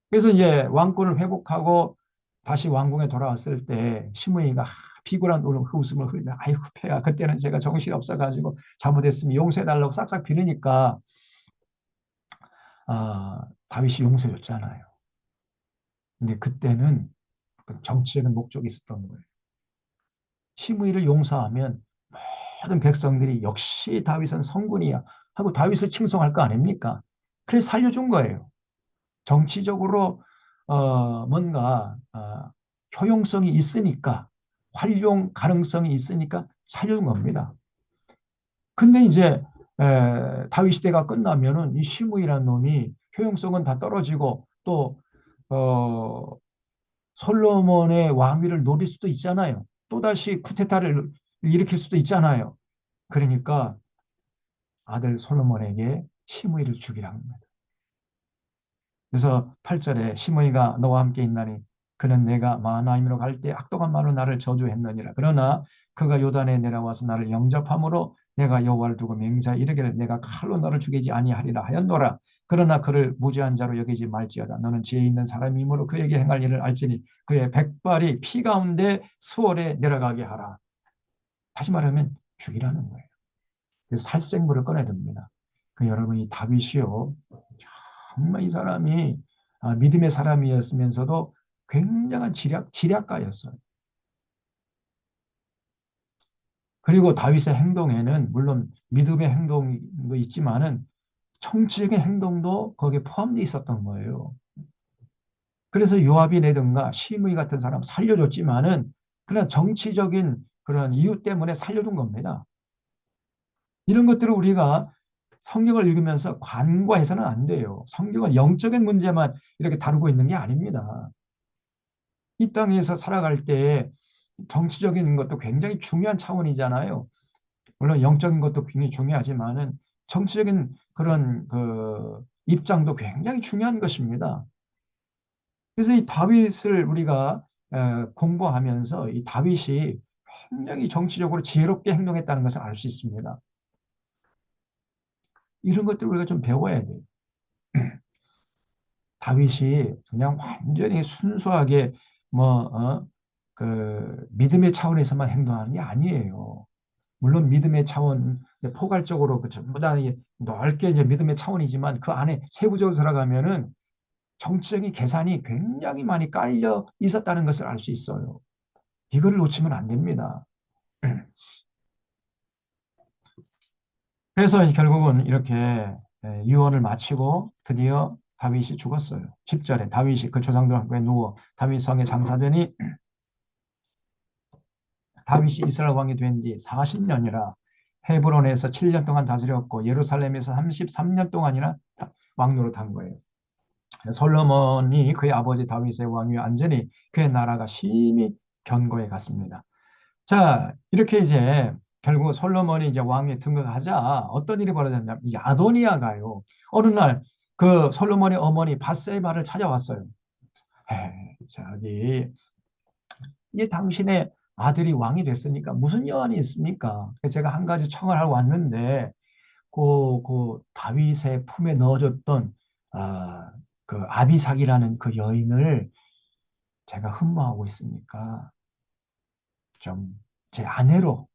그래서 이제 왕권을 회복하고 다시 왕궁에 돌아왔을 때 시므이가 피곤한 그 웃음을 흘리며 아이고 폐야 그때는 제가 정신이 없어가지고 잘못했으면 용서해달라고 싹싹 비르니까 다윗이 용서해줬잖아요. 근데 그때는 정치적인 목적이 있었던 거예요. 시므이를 용서하면 모든 백성들이 역시 다윗은 성군이야 하고 다윗을 칭송할 거 아닙니까? 그래서 살려준 거예요. 정치적으로 뭔가 효용성이 있으니까 활용 가능성이 있으니까 살려준 겁니다. 근데 이제 다윗 시대가 끝나면은 이 시므이라는 놈이 효용성은 다 떨어지고 또 어, 솔로몬의 왕위를 노릴 수도 있잖아요. 또다시 쿠데타를 일으킬 수도 있잖아요. 그러니까 아들 솔로몬에게 시므이를 죽이라는 거예요. 그래서 8절에 시므이가 너와 함께 있나니 그는 내가 마하나임으로 갈 때 악독한 말로 나를 저주했느니라. 그러나 그가 요단에 내려와서 나를 영접함으로 내가 여호와를 두고 맹세하여 이르기를 내가 칼로 너를 죽이지 아니하리라 하였노라. 그러나 그를 무죄한 자로 여기지 말지어다. 너는 지혜 있는 사람이므로 그에게 행할 일을 알지니 그의 백발이 피 가운데 수월에 내려가게 하라. 다시 말하면 죽이라는 거예요. 그래서 살생부를 꺼내듭니다. 그 여러분이 다윗이요. 정말 이 사람이 믿음의 사람이었으면서도 굉장한 지략가였어요. 그리고 다윗의 행동에는 물론 믿음의 행동도 있지만은 정치적인 행동도 거기에 포함되어 있었던 거예요. 그래서 요압이라든가 시므이 같은 사람 살려줬지만은 그런 정치적인 그런 이유 때문에 살려준 겁니다. 이런 것들을 우리가 성경을 읽으면서 관과해서는 안 돼요. 성경은 영적인 문제만 이렇게 다루고 있는 게 아닙니다. 이 땅에서 살아갈 때 정치적인 것도 굉장히 중요한 차원이잖아요. 물론 영적인 것도 굉장히 중요하지만은 정치적인 그런 그 입장도 굉장히 중요한 것입니다. 그래서 이 다윗을 우리가 공부하면서 이 다윗이 굉장히 정치적으로 지혜롭게 행동했다는 것을 알 수 있습니다. 이런 것들 우리가 좀 배워야 돼요. 다윗이 그냥 완전히 순수하게 그 믿음의 차원에서만 행동하는 게 아니에요. 물론 믿음의 차원, 포괄적으로 그 전부 다 넓게 이제 믿음의 차원이지만 그 안에 세부적으로 들어가면은 정치적인 계산이 굉장히 많이 깔려 있었다는 것을 알 수 있어요. 이거를 놓치면 안 됩니다. 그래서 결국은 이렇게 유언을 마치고 드디어 다윗이 죽었어요. 10절에 다윗이 그 조상들 함께 누워 다윗 성에 장사되니 다윗이 이스라엘 왕이 된 지 40년이라 헤브론에서 7년 동안 다스렸고 예루살렘에서 33년 동안이나 왕노릇한 거예요. 솔로몬이 그의 아버지 다윗의 왕위에 앉으니 그의 나라가 심히 견고해 갔습니다. 자, 이렇게 이제 결국 솔로몬이 이제 왕위에 등극하자 어떤 일이 벌어졌냐면 이 아도니아가요. 어느 날 그 솔로몬의 어머니 밧세바를 찾아왔어요. 저기 이게 당신의 아들이 왕이 됐으니까 무슨 여한이 있습니까? 제가 한 가지 청을 하러 왔는데 그 다윗의 품에 넣어줬던 그 아비삭이라는 그 여인을 제가 흠모하고 있으니까 좀 제 아내로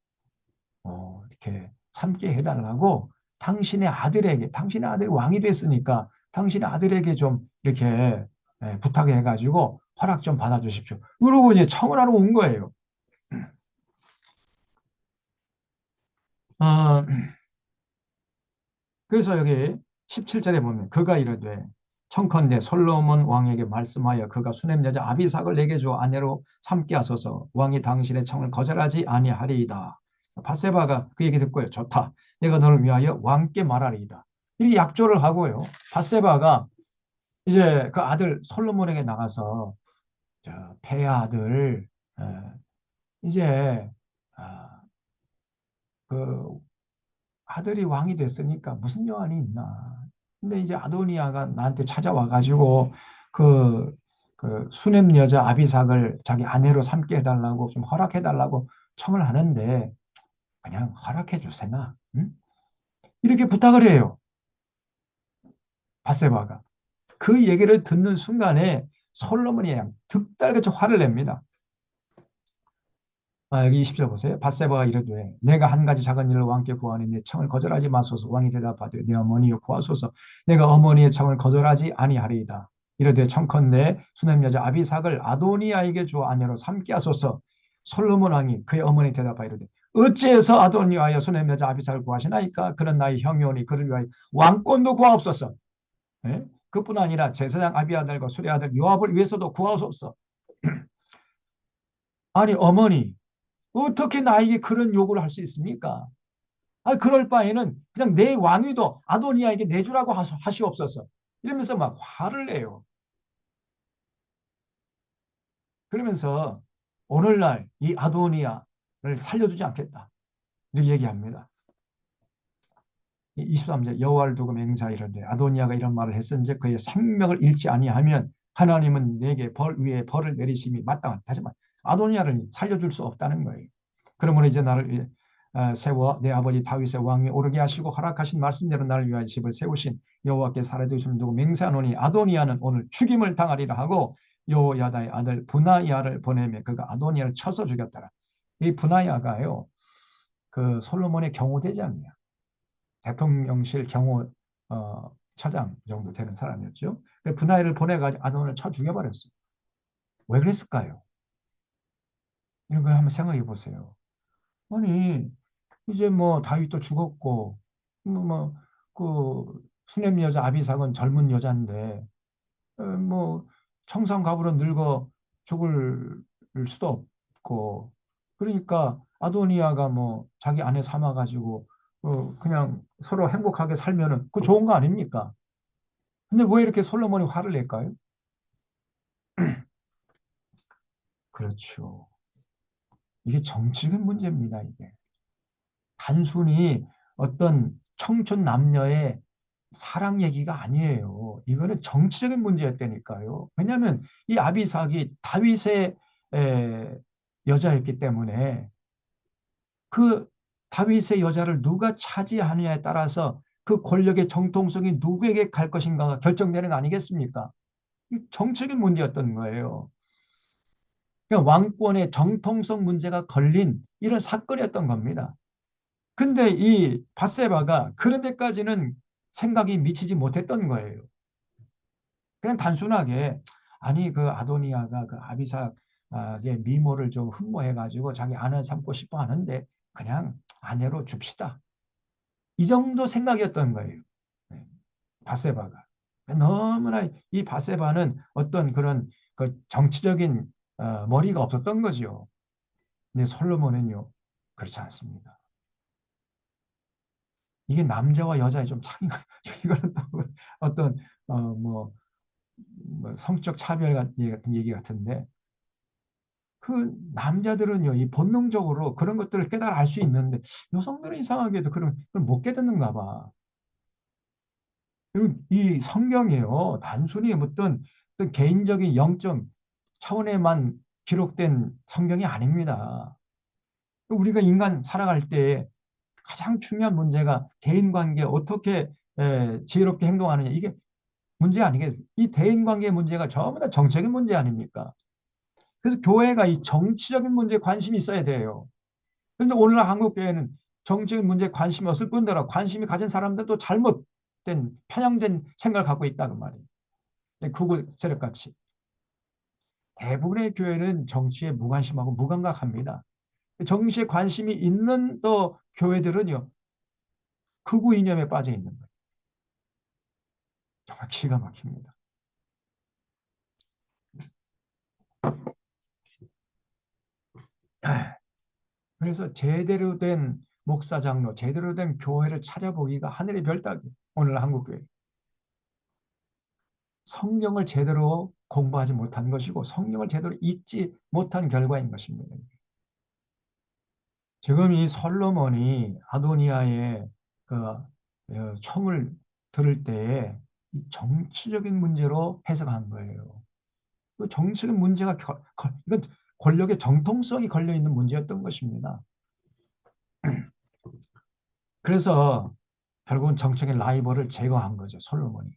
이렇게 삼게 해달라고 당신의 아들이 왕이 됐으니까 당신의 아들에게 좀 이렇게 부탁해가지고 허락 좀 받아주십시오. 그러고 이제 청을 하러 온 거예요. 어, 그래서 여기 17절에 보면 그가 이르되 청컨대 솔로몬 왕에게 말씀하여 그가 수냄 여자 아비삭을 내게 주어 아내로 삼게 하소서 왕이 당신의 청을 거절하지 아니하리이다. 밧세바가 그 얘기 듣고요. 좋다. 내가 너를 위하여 왕께 말하리이다. 이렇게 약조를 하고요. 밧세바가 이제 그 아들 솔로몬에게 나가서 폐하 아들 이제 아, 그 아들이 왕이 됐으니까 무슨 여한이 있나. 근데 이제 아도니아가 나한테 찾아와가지고 그, 그 수냄 여자 아비삭을 자기 아내로 삼게 해달라고 좀 허락해달라고 청을 하는데 그냥 허락해 주세나. 응? 이렇게 부탁을 해요. 바세바가. 그 얘기를 듣는 순간에 솔로몬이 그냥 득달같이 화를 냅니다. 여기 20절 보세요. 밧세바가 이르되 내가 한 가지 작은 일을 왕께 구하니 내 청을 거절하지 마소서. 왕이 대답하되 내 어머니여 구하소서. 내가 어머니의 청을 거절하지 아니하리이다. 이르되 청컨대 수냄 여자 아비삭을 아도니아에게 주어 아내로 삼게 하소서. 솔로몬 왕이 그의 어머니 대답하여 이르되 어찌해서 아도니아여 수냄 여자 아비삭을 구하시나이까? 그는 나의 형이오니 그를 위하여 왕권도 구하옵소서. 예? 그뿐 아니라 제사장 아비아들과 수레 아들 요압을 위해서도 구하옵소서. 아니 어머니 어떻게 나에게 그런 요구를 할 수 있습니까? 그럴 바에는 그냥 내 왕위도 아도니아에게 내주라고 하시옵소서. 이러면서 막 화를 내요. 그러면서 오늘날 이 아도니아를 살려주지 않겠다. 이렇게 얘기합니다. 23절 여호와를 두고 맹세하이르되 아도니아가 이런 말을 했은즉 그의 생명을 잃지 아니하면 하나님은 내게 벌 위에 벌을 내리심이 마땅하다. 하지만 아도니아를 살려줄 수 없다는 거예요. 그러므로 이제 나를 세워 내 아버지 다윗의 왕위에 오르게 하시고 허락하신 말씀대로 나를 위하여 집을 세우신 여호와께 살아두심을 두고 맹세하노니 아도니아는 오늘 죽임을 당하리라 하고 여호야다의 아들 분하야를 보내며 그가 아도니아를 쳐서 죽였더라. 이 분하야가요 그 솔로몬의 경호대장이야. 대통령실 경호 차장 정도 되는 사람이었죠. 분하야를 보내가지고 아도니아를 쳐 죽여버렸어요. 왜 그랬을까요? 이런 거 한번 생각해 보세요. 아니 이제 뭐 다윗도 죽었고 뭐그 수냄 여자 아비삭은 젊은 여자인데 뭐 청산가부로 늙어 죽을 수도 없고 그러니까 아도니아가 뭐 자기 아내 삼아가지고 그냥 서로 행복하게 살면은 그 좋은 거 아닙니까? 근데 왜 이렇게 솔로몬이 화를 낼까요? 그렇죠. 이게 정치적인 문제입니다, 이게. 단순히 어떤 청춘 남녀의 사랑 얘기가 아니에요. 이거는 정치적인 문제였다니까요. 왜냐하면 이 아비삭이 다윗의 에, 여자였기 때문에 그 다윗의 여자를 누가 차지하느냐에 따라서 그 권력의 정통성이 누구에게 갈 것인가가 결정되는 거 아니겠습니까? 이 정치적인 문제였던 거예요. 그러니까 왕권의 정통성 문제가 걸린 이런 사건이었던 겁니다. 근데 이 밧세바가 그런 데까지는 생각이 미치지 못했던 거예요. 그냥 단순하게 아니 그 아도니아가 그 아비삭의 미모를 좀 흠모해가지고 자기 아내 삼고 싶어 하는데 그냥 아내로 줍시다. 이 정도 생각이었던 거예요. 네, 밧세바가. 너무나 이 바세바는 어떤 그런 그 정치적인 머리가 없었던 거죠. 근데 솔로몬은요, 그렇지 않습니다. 이게 남자와 여자의 좀 차이가, 이거는 또 어떤, 뭐, 성적 차별 같은 얘기 같은데, 그 남자들은요, 이 본능적으로 그런 것들을 깨달아 알 수 있는데, 여성들은 이상하게도 그런 걸 못 깨닫는가 봐. 그리고 이 성경이요, 단순히 어떤 개인적인 영적 차원에만 기록된 성경이 아닙니다. 우리가 인간 살아갈 때 가장 중요한 문제가 대인관계 어떻게 지혜롭게 행동하느냐. 이게 문제 아니겠어요. 이 대인관계 문제가 전부 다 정책의 문제 아닙니까? 그래서 교회가 이 정치적인 문제에 관심이 있어야 돼요. 그런데 오늘날 한국 교회는 정치적인 문제에 관심이 없을 뿐더러 관심이 가진 사람들도 잘못된 편향된 생각을 갖고 있다는 말이에요. 극우 세력같이. 대부분의 교회는 정치에 무관심하고 무감각합니다. 정치에 관심이 있는 또 교회들은요, 극우 이념에 빠져 있는 거예요. 정말 기가 막힙니다. 그래서 제대로 된 목사 장로, 제대로 된 교회를 찾아보기가 하늘의 별따기. 오늘 한국교회. 성경을 제대로 공부하지 못한 것이고 성경을 제대로 읽지 못한 결과인 것입니다. 지금 이 솔로몬이 아도니아의 총을 들을 때에 정치적인 문제로 해석한 거예요. 그 정치적 문제가 이건 권력의 정통성이 걸려 있는 문제였던 것입니다. 그래서 결국은 정책의 라이벌을 제거한 거죠, 솔로몬이.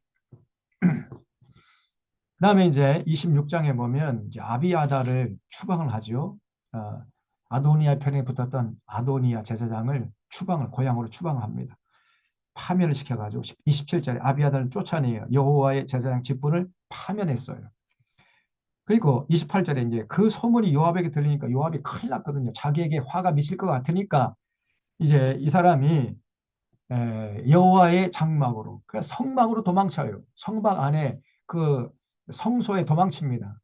그다음에 이제 26장에 보면 이제 아비아다를 추방을 하죠. 어, 아도니아 편에 붙었던 아도니아 제사장을 고향으로 추방합니다. 파면을 시켜가지고 27절에 아비아다를 쫓아내요. 여호와의 제사장 직분을 파면했어요. 그리고 28절에 이제 그 소문이 요압에게 들리니까 요압이 큰일 났거든요. 자기에게 화가 미칠 것 같으니까 이제 이 사람이 여호와의 장막으로, 그러니까 성막으로 도망쳐요. 성막 안에 그 성소에 도망칩니다.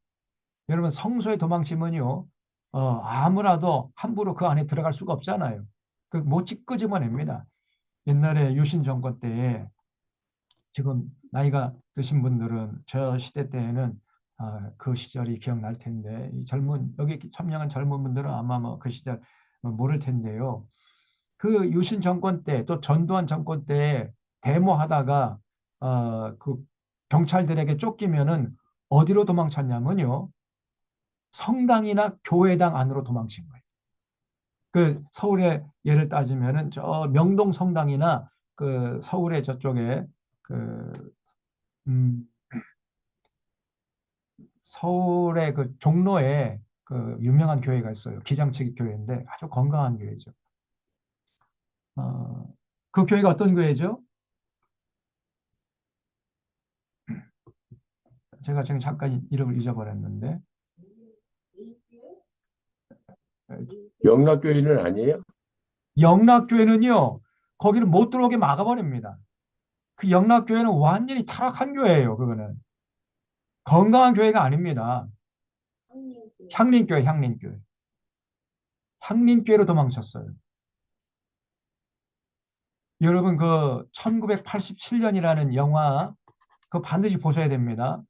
여러분 성소에 도망치면요, 아무라도 함부로 그 안에 들어갈 수가 없잖아요. 못 끄집어냅니다. 옛날에 유신 정권 때에 지금 나이가 드신 분들은 저 시대 때에는 그 시절이 기억날 텐데 이 여기 참여한 젊은 분들은 아마 뭐 그 시절 모를 텐데요. 그 유신 정권 때 또 전두환 정권 때 데모하다가 그 경찰들에게 쫓기면은 어디로 도망쳤냐면요. 성당이나 교회당 안으로 도망친 거예요. 그 서울의 예를 따지면은 저 명동 성당이나 그 서울의 저쪽에 그 음, 서울의 그 종로에 그 유명한 교회가 있어요. 기장치기 교회인데 아주 건강한 교회죠. 어, 그 교회가 어떤 교회죠? 제가 지금 잠깐 이름을 잊어버렸는데 영락교회는 아니에요? 영락교회는요. 거기를 못 들어오게 막아버립니다. 그 영락교회는 완전히 타락한 교회예요. 그거는 건강한 교회가 아닙니다. 향림교회, 향림교회. 향림교회로 도망쳤어요. 여러분 그 1987년이라는 영화 그거 반드시 보셔야 됩니다.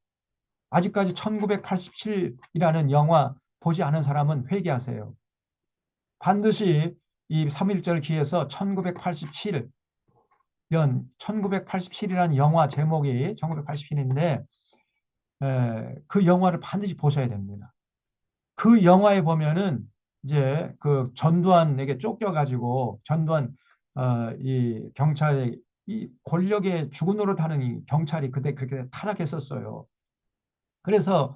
아직까지 1987이라는 영화 보지 않은 사람은 회개하세요. 반드시 이 3.1절 기해서 1987년 1987이라는 영화 제목이 1987인데 그 영화를 반드시 보셔야 됩니다. 그 영화에 보면은 이제 그 전두환에게 쫓겨가지고 전두환 이 경찰의 이 권력의 주군 노릇하는 이 경찰이 그때 그렇게 타락했었어요. 그래서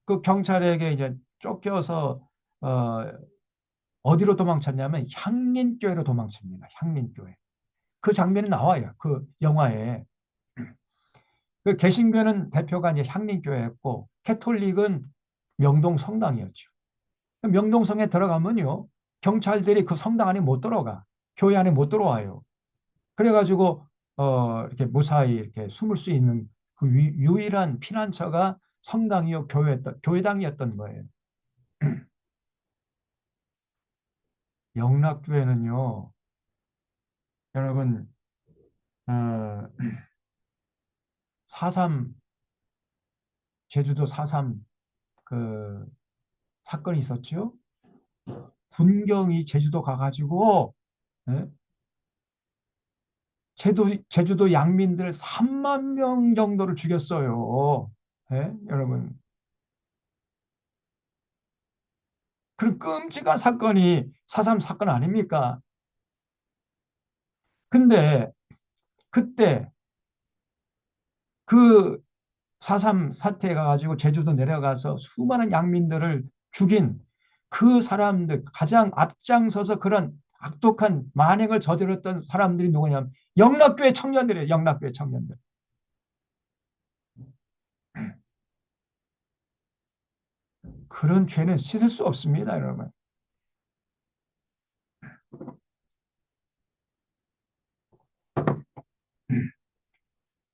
그 경찰에게 이제 쫓겨서 어, 어디로 도망쳤냐면 향린교회로 도망칩니다. 향린교회. 그 장면이 나와요. 그 영화에. 그 개신교는 대표가 이제 향린교회였고 캐톨릭은 명동 성당이었죠. 명동성에 들어가면요. 경찰들이 그 성당 안에 못 들어가. 교회 안에 못 들어와요. 그래가지고 이렇게 무사히 이렇게 숨을 수 있는 그 유일한 피난처가 성당이요, 교회당이었던 거예요. 영락교회는요, 여러분, 어, 4.3, 제주도 4.3 그 사건이 있었죠. 군경이 제주도 가가지고, 예? 제주도 양민들 3만 명 정도를 죽였어요. 예? 여러분. 그런 끔찍한 사건이 4.3 사건 아닙니까? 근데 그때 그 4.3 사태에 가가지고 제주도 내려가서 수많은 양민들을 죽인 그 사람들, 가장 앞장서서 그런 악독한 만행을 저질렀던 사람들이 누구냐면 영락교회 청년들이에요. 영락교회 청년들. 그런 죄는 씻을 수 없습니다, 여러분.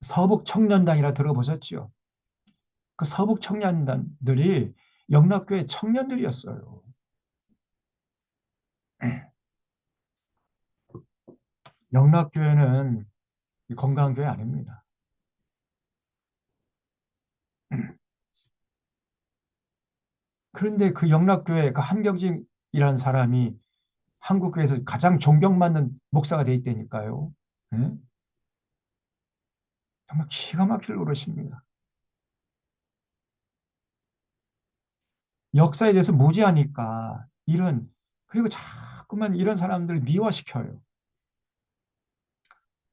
서북 청년단이라 들어보셨죠? 그 서북 청년단들이 영락교회 청년들이었어요. 영락교회는 건강한 교회 아닙니다. 그런데 그 영락교회 그 한경직이라는 사람이 한국교회에서 가장 존경받는 목사가 돼 있다니까요. 예? 정말 기가 막힐 노릇입니다. 역사에 대해서 무지하니까 그리고 자꾸만 이런 사람들을 미화시켜요.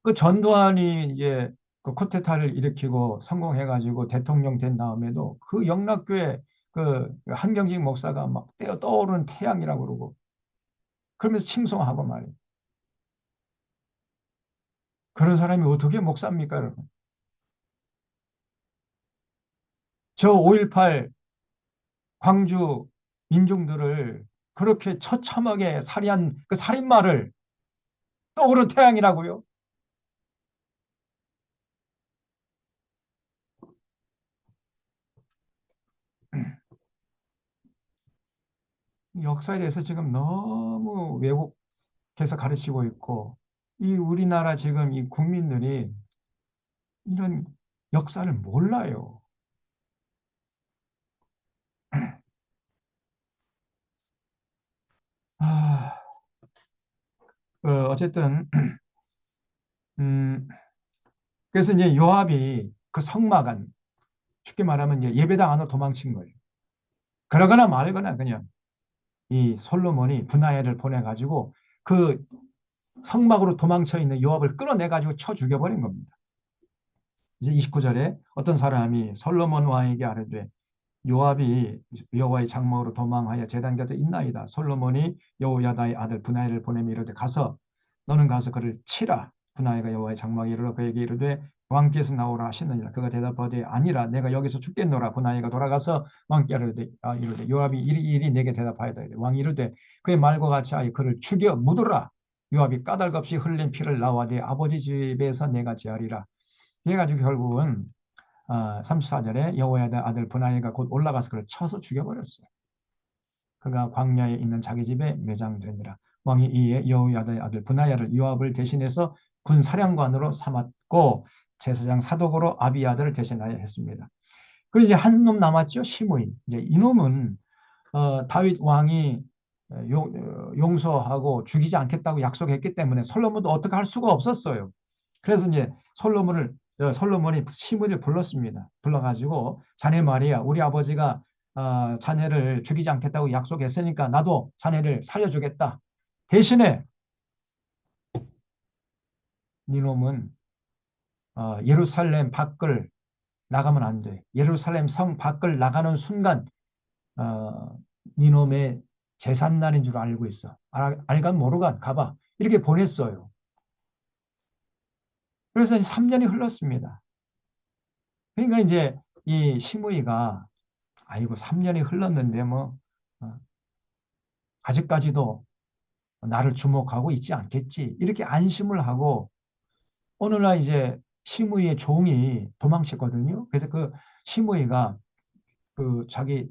그 전두환이 이제 그 쿠데타를 일으키고 성공해가지고 대통령 된 다음에도 그 영락교회 그 한경직 목사가 막 떠오르는 태양이라고 그러고 그러면서 칭송하고 말이에요. 그런 사람이 어떻게 목사입니까, 여러분? 저 5.18 광주 민중들을 그렇게 처참하게 살해한 그 살인마를 떠오른 태양이라고요? 역사에 대해서 지금 너무 왜곡해서 가르치고 있고, 이 우리나라 지금 이 국민들이 이런 역사를 몰라요. 아, 어쨌든, 음, 그래서 이제 요압이 그 성막안, 쉽게 말하면 이제 예배당 안으로 도망친 거예요. 그러거나 말거나 그냥 이 솔로몬이 분하야를 보내가지고 그 성막으로 도망쳐 있는 요압을 끌어내가지고 쳐 죽여버린 겁니다. 이제 29절에 어떤 사람이 솔로몬 왕에게 아뢰되 요압이 여호와의 장막으로 도망하여 제단 곁에 있나이다. 솔로몬이 여호야다의 아들 분하야를 보내며 이르되 가서 너는 가서 그를 치라. 분하야가 여호와의 장막에 이르러 그에게 이르되 왕께서 나오라 하시느니라. 그가 대답하되 아니라 내가 여기서 죽겠노라. 분하야가 돌아가서 왕께 이르되 요압이 이리 내게 대답하였다. 왕이 이르되 그의 말과 같이 아이 그를 죽여 묻으라. 요압이 까닭없이 흘린 피를 나와 네 아버지 집에서 내가 제하리라. 그래가지고 결국은 34절에 여호야다 아들 분하야가 곧 올라가서 그를 쳐서 죽여버렸어요. 그가 광야에 있는 자기 집에 매장되니라. 왕이 이에 여호야다의 아들 분하야를 요압을 대신해서 군 사령관으로 삼았고 제사장 사독으로 아비아들을 대신하여 했습니다. 그리고 이제 한 놈 남았죠. 시므이. 이제 이놈은 다윗 왕이 용서하고 죽이지 않겠다고 약속했기 때문에 솔로몬도 어떻게 할 수가 없었어요. 그래서 이제 솔로몬이 시므이를 불렀습니다. 불러가지고 자네 말이야, 우리 아버지가 자네를 죽이지 않겠다고 약속했으니까 나도 자네를 살려주겠다. 대신에 니놈은 예루살렘 밖을 나가면 안 돼. 예루살렘 성 밖을 나가는 순간 어, 니놈의 제삿날인 줄 알고 있어. 알간 모르간 가봐. 이렇게 보냈어요. 그래서 3년이 흘렀습니다. 그러니까 이제 이 시므이가 아이고 3년이 흘렀는데 뭐 어, 아직까지도 나를 주목하고 있지 않겠지. 이렇게 안심을 하고 어느 날 이제 시므이의 종이 도망쳤거든요. 그래서 그 시므이가 그 자기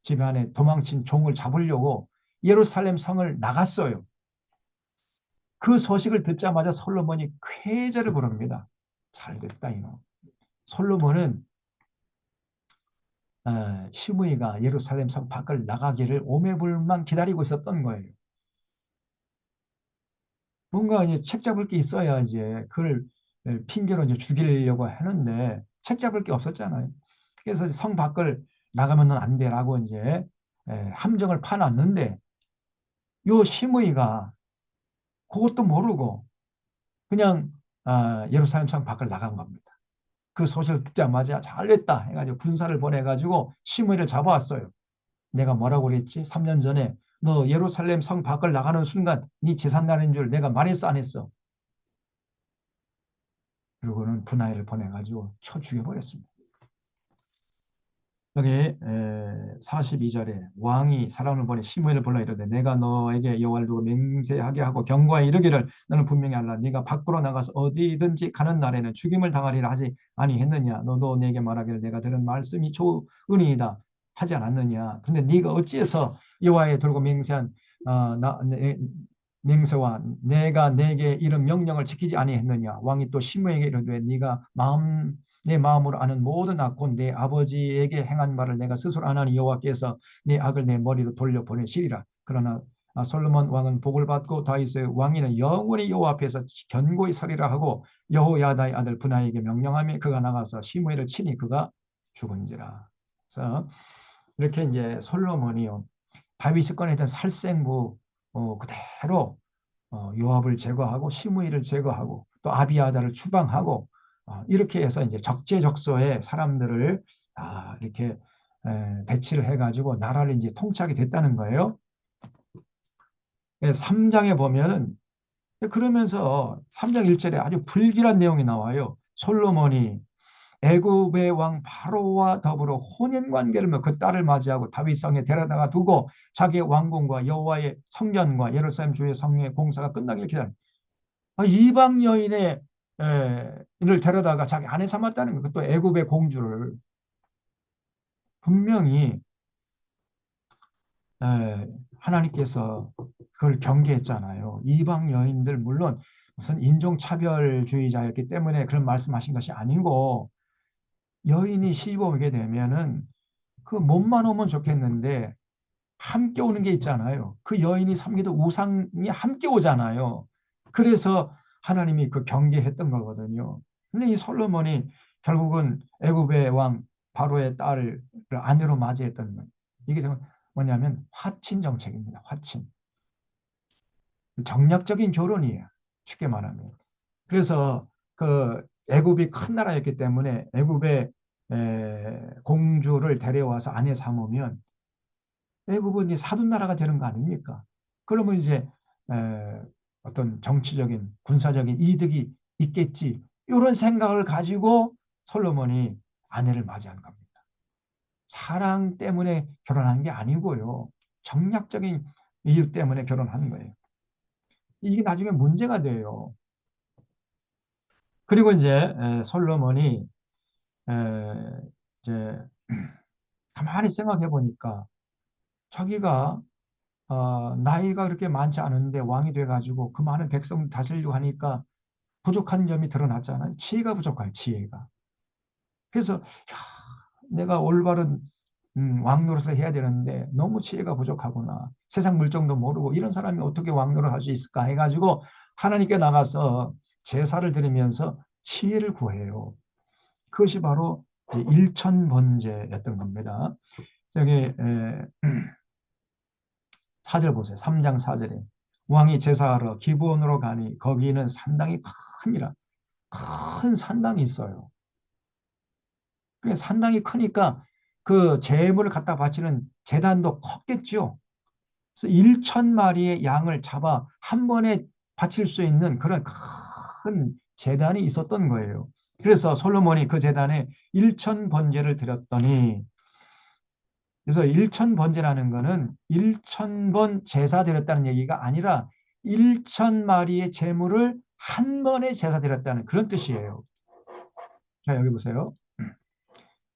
집안에 도망친 종을 잡으려고 예루살렘 성을 나갔어요. 그 소식을 듣자마자 솔로몬이 쾌재를 부릅니다. 잘 됐다 이놈. 솔로몬은 시므이가 예루살렘 성 밖을 나가기를 오매불만 기다리고 있었던 거예요. 뭔가 이제 책 잡을 게 있어야 이제 그걸 핑계로 이제 죽이려고 하는데 책 잡을 게 없었잖아요. 그래서 성 밖을 나가면은 안 돼라고 이제 함정을 파놨는데 요 시므이가 그것도 모르고 그냥 예루살렘 성 밖을 나간 겁니다. 그 소식을 듣자마자 잘됐다 해가지고 군사를 보내가지고 시므이를 잡아왔어요. 내가 뭐라고 그랬지? 3년 전에 너 예루살렘 성 밖을 나가는 순간 네 재산 나는 줄 내가 말했어 안 했어? 그리고는 분하이를 보내가지고 쳐 죽여버렸습니다. 여기 42절에 왕이 사람을 보내 시므이를 불러 이르되 내가 너에게 여호와를 두고 맹세하게 하고 경고하여 이르기를 너는 분명히 알라. 네가 밖으로 나가서 어디든지 가는 날에는 죽임을 당하리라 하지 아니했느냐. 너도 내게 말하기를 내가 들은 말씀이 좋으니이다 하지 않았느냐. 근데 네가 어찌해서 여호와에 들고 맹세한 맹세와 내가 내게 이런 명령을 지키지 아니했느냐. 왕이 또 시므에게 이르되 네가 내 마음으로 아는 모든 악고 내 아버지에게 행한 말을 내가 스스로 안 하니 여호와께서 내 악을 내 머리로 돌려 보내시리라. 그러나 솔로몬 왕은 복을 받고 다윗의 왕위는 영원히 여호와 앞에서 견고히 서리라 하고 여호야다의 아들 분하에게 명령하며 그가 나가서 시므이를 치니 그가 죽은지라. 그래서 이렇게 이제 솔로몬이요 다윗이 꺼냈던 살생부 그대로 요압을 제거하고 시므이를 제거하고 또 아비아다를 추방하고 이렇게 해서 이제 적재적소에 사람들을 이렇게 배치를 해가지고 나라를 이제 통치하게 됐다는 거예요. 3장에 보면은 그러면서 3장 1절에 아주 불길한 내용이 나와요. 솔로몬이 애굽의 왕 바로와 더불어 혼인 관계를 맺그 딸을 맞이하고 다윗 성에 데려다가 두고 자기의 왕궁과 여호와의 성전과 예루살렘 주의 성의 공사가 끝나길 기다려. 이방 여인의 를 데려다가 자기 아내 삼았다는 거. 또 애굽의 공주를 분명히 하나님께서 그걸 경계했잖아요. 이방 여인들 물론 무슨 인종차별주의자였기 때문에 그런 말씀하신 것이 아니고 여인이 시집 오게 되면은 그 몸만 오면 좋겠는데 함께 오는 게 있잖아요. 그 여인이 섬기던 우상이 함께 오잖아요. 그래서 하나님이 그 경계했던 거거든요. 근데 이 솔로몬이 결국은 애굽의 왕 바로의 딸을 아내로 맞이했던 거예요. 이게 뭐냐면 화친 정책입니다. 화친. 정략적인 결혼이에요. 쉽게 말하면. 그래서 그 애굽이 큰 나라였기 때문에 애굽의 공주를 데려와서 아내 삼으면 애굽은 이제 사돈 나라가 되는 거 아닙니까? 그러면 이제 어떤 정치적인 군사적인 이득이 있겠지. 이런 생각을 가지고 솔로몬이 아내를 맞이한 겁니다. 사랑 때문에 결혼한 게 아니고요. 정략적인 이유 때문에 결혼한 거예요. 이게 나중에 문제가 돼요. 그리고 이제 솔로몬이 이제 가만히 생각해 보니까 자기가 나이가 그렇게 많지 않은데 왕이 돼가지고 그 많은 백성 다스리려고 하니까 부족한 점이 드러났잖아요. 지혜가 부족해요, 지혜가. 그래서 야, 내가 올바른 왕 노릇을 해야 되는데 너무 지혜가 부족하구나. 세상 물정도 모르고 이런 사람이 어떻게 왕 노릇을 할 수 있을까 해가지고 하나님께 나가서 제사를 드리면서 지혜를 구해요. 그것이 바로 일천번제였던 겁니다. 저기 4절 보세요. 3장 4절에 왕이 제사하러 기브온으로 가니 거기는 산당이 큽니다. 큰 산당이 있어요. 산당이 크니까 그 제물을 갖다 바치는 제단도 컸겠죠. 그래서 1,000마리의 양을 잡아 한 번에 바칠 수 있는 그런 큰 제단이 있었던 거예요. 그래서 솔로몬이 그 제단에 1,000번제를 드렸더니 그래서 1,000번제라는 거는 1,000번 제사 드렸다는 얘기가 아니라 1,000마리의 제물을 한 번에 제사 드렸다는 그런 뜻이에요. 자, 여기 보세요.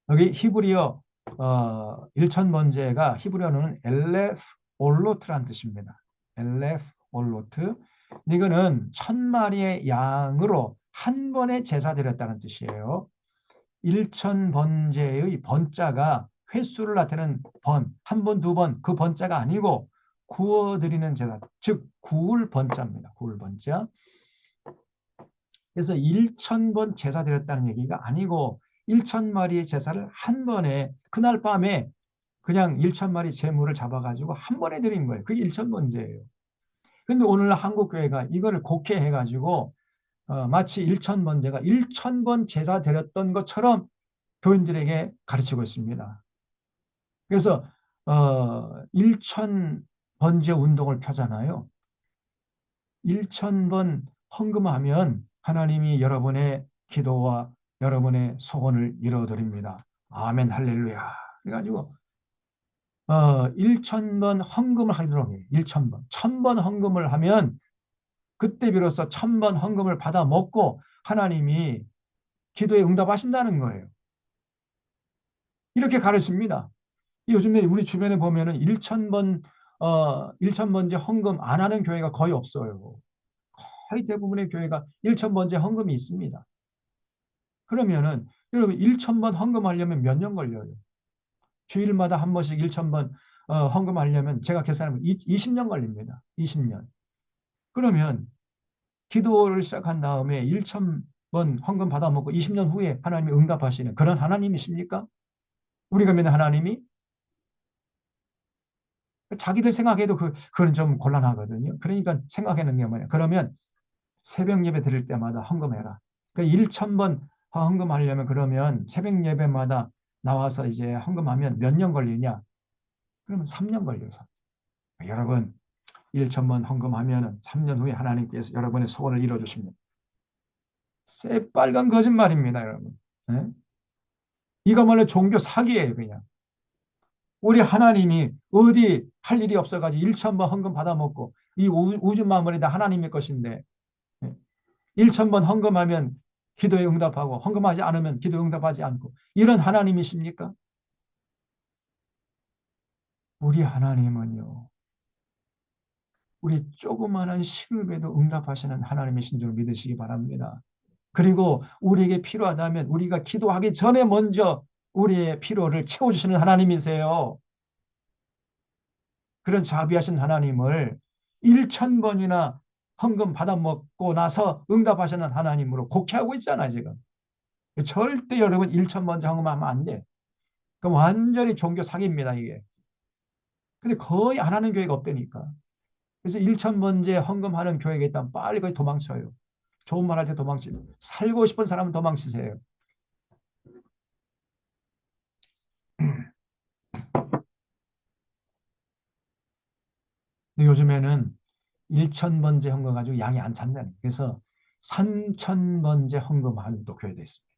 여기 히브리어 1000번제가 히브리어는 엘레프 올로트란 뜻입니다. 엘레프 올로트. 이거는 1000마리의 양으로 한 번에 제사 드렸다는 뜻이에요. 1000번제의 번자가 횟수를 나타내는 번, 한 번, 두 번, 그 번자가 아니고 구워드리는 제사, 즉 구울 번자입니다. 구울 번자. 그래서 1000번 제사 드렸다는 얘기가 아니고 1000마리의 제사를 한 번에 그날 밤에 그냥 1000마리 제물을 잡아가지고 한 번에 드린 거예요. 그게 1000번제예요. 근데 오늘 한국 교회가 이거를 곡해해가지고 마치 1000번제가 1000번 제사 드렸던 것처럼 교인들에게 가르치고 있습니다. 그래서 1000번제 운동을 펴잖아요. 1000번 헌금하면 하나님이 여러분의 기도와 여러분의 소원을 이루어드립니다. 아멘 할렐루야. 그래가지고 1000번 헌금을 하도록 해요. 1000번. 1000번 헌금을 하면 그때 비로소 1000번 헌금을 받아 먹고 하나님이 기도에 응답하신다는 거예요. 이렇게 가르칩니다. 요즘에 우리 주변에 보면은 1000번째 헌금 안 하는 교회가 거의 없어요. 거의 대부분의 교회가 1000번째 헌금이 있습니다. 그러면은 여러분 1000번 헌금하려면 몇 년 걸려요? 주일마다 한 번씩 1000번 헌금하려면 제가 계산하면 20년 걸립니다. 20년. 그러면 기도를 시작한 다음에 1000번 헌금 받아먹고 20년 후에 하나님이 응답하시는 그런 하나님이십니까? 우리가 믿는 하나님이? 자기들 생각해도 그건 좀 곤란하거든요. 그러니까 생각하는 게 뭐냐. 그러면 새벽 예배 드릴 때마다 헌금해라. 그러니까 1000번 헌금하려면 그러면 새벽 예배마다 나와서 이제 헌금하면 몇 년 걸리냐? 그러면 3년 걸려요. 여러분, 1000번 헌금하면 3년 후에 하나님께서 여러분의 소원을 이뤄주십니다. 새빨간 거짓말입니다, 여러분. 네? 이거말로 종교 사기예요, 그냥. 우리 하나님이 어디 할 일이 없어가지고 1000번 헌금 받아먹고 이 우주 만물이 다 하나님의 것인데 1000번 헌금하면 기도에 응답하고 헌금하지 않으면 기도에 응답하지 않고 이런 하나님이십니까? 우리 하나님은요. 우리 조그마한 시급에도 응답하시는 하나님이신 줄 믿으시기 바랍니다. 그리고 우리에게 필요하다면 우리가 기도하기 전에 먼저 우리의 필요를 채워주시는 하나님이세요. 그런 자비하신 하나님을 1000번이나 헌금 받아먹고 나서 응답하시는 하나님으로 곡해하고 있잖아요, 지금. 절대 여러분 1000번 헌금하면 안 돼. 그럼 완전히 종교 사기입니다, 이게. 근데 거의 안 하는 교회가 없다니까. 그래서 1000번째 헌금하는 교회가 있다면 빨리 거기 도망쳐요. 좋은 말 할 때 도망치고. 살고 싶은 사람은 도망치세요. 요즘에는 1000번째 헌금 가지고 양이 안 찬다는. 그래서 3000번째 헌금하는 또 교회도 있습니다.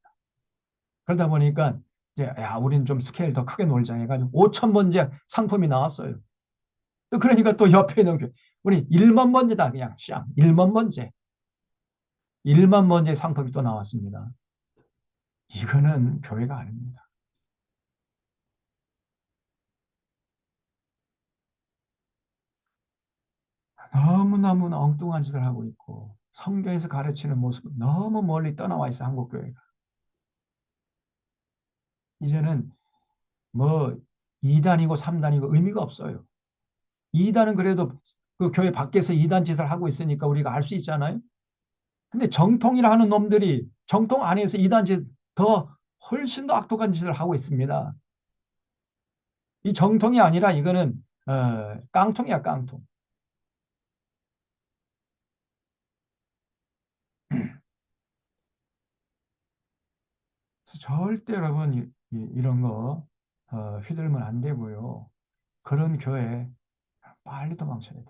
그러다 보니까 이제 야, 우리는 좀 스케일 더 크게 놀자 해가지고 5000번째 상품이 나왔어요. 또 그러니까 또 옆에 있는 교회 우리 1만 번째다 그냥 샹 1만 번째 1만 번째 상품이 또 나왔습니다. 이거는 교회가 아닙니다. 너무너무 엉뚱한 짓을 하고 있고 성경에서 가르치는 모습은 너무 멀리 떠나와 있어 한국 교회가. 이제는 뭐 2단이고 3단이고 의미가 없어요. 2단은 그래도 그 교회 밖에서 2단 짓을 하고 있으니까 우리가 알 수 있잖아요. 근데 정통이라 하는 놈들이 정통 안에서 2단 짓 더 훨씬 더 악독한 짓을 하고 있습니다. 이 정통이 아니라 이거는 깡통이야 깡통. 절대 여러분 이런 거 휘둘면 안 되고요. 그런 교회 빨리 도망쳐야 돼요.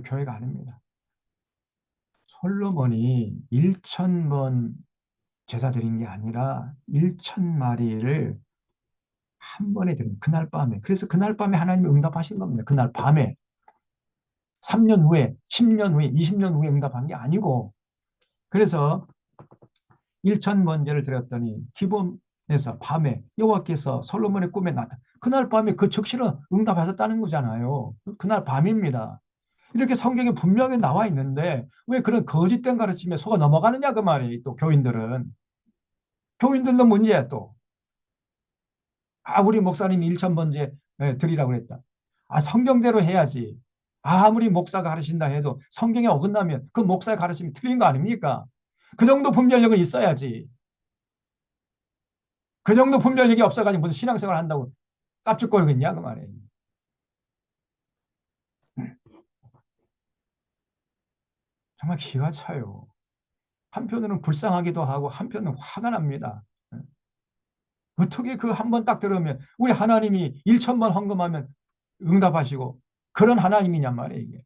교회가 아닙니다. 솔로몬이 1000번 제사 드린 게 아니라 1000마리를 한 번에 드린 그날 밤에. 그래서 그날 밤에 하나님이 응답하신 겁니다. 그날 밤에. 3년 후에, 10년 후에, 20년 후에 응답한 게 아니고. 그래서 일천 번제를 드렸더니 기본에서 밤에 여호와께서 솔로몬의 꿈에 나타. 그날 밤에 그 즉시는 응답하셨다는 거잖아요. 그날 밤입니다. 이렇게 성경에 분명히 나와 있는데 왜 그런 거짓된 가르침에 속아 넘어가느냐 그 말이에요. 또 교인들도 문제야 또. 우리 목사님이 일천 번제 드리라고 그랬다. 성경대로 해야지. 아무리 목사가 가르친다 해도 성경에 어긋나면 그 목사의 가르침이 틀린 거 아닙니까? 그 정도 분별력은 있어야지. 그 정도 분별력이 없어가지고 무슨 신앙생활 한다고 깝죽거리겠냐 그 말이에요. 정말 기가 차요. 한편으로는 불쌍하기도 하고 한편은 화가 납니다. 어떻게 그 한 번 딱 들으면 우리 하나님이 1천번 헌금하면 응답하시고 그런 하나님이냔 말이에요 이게.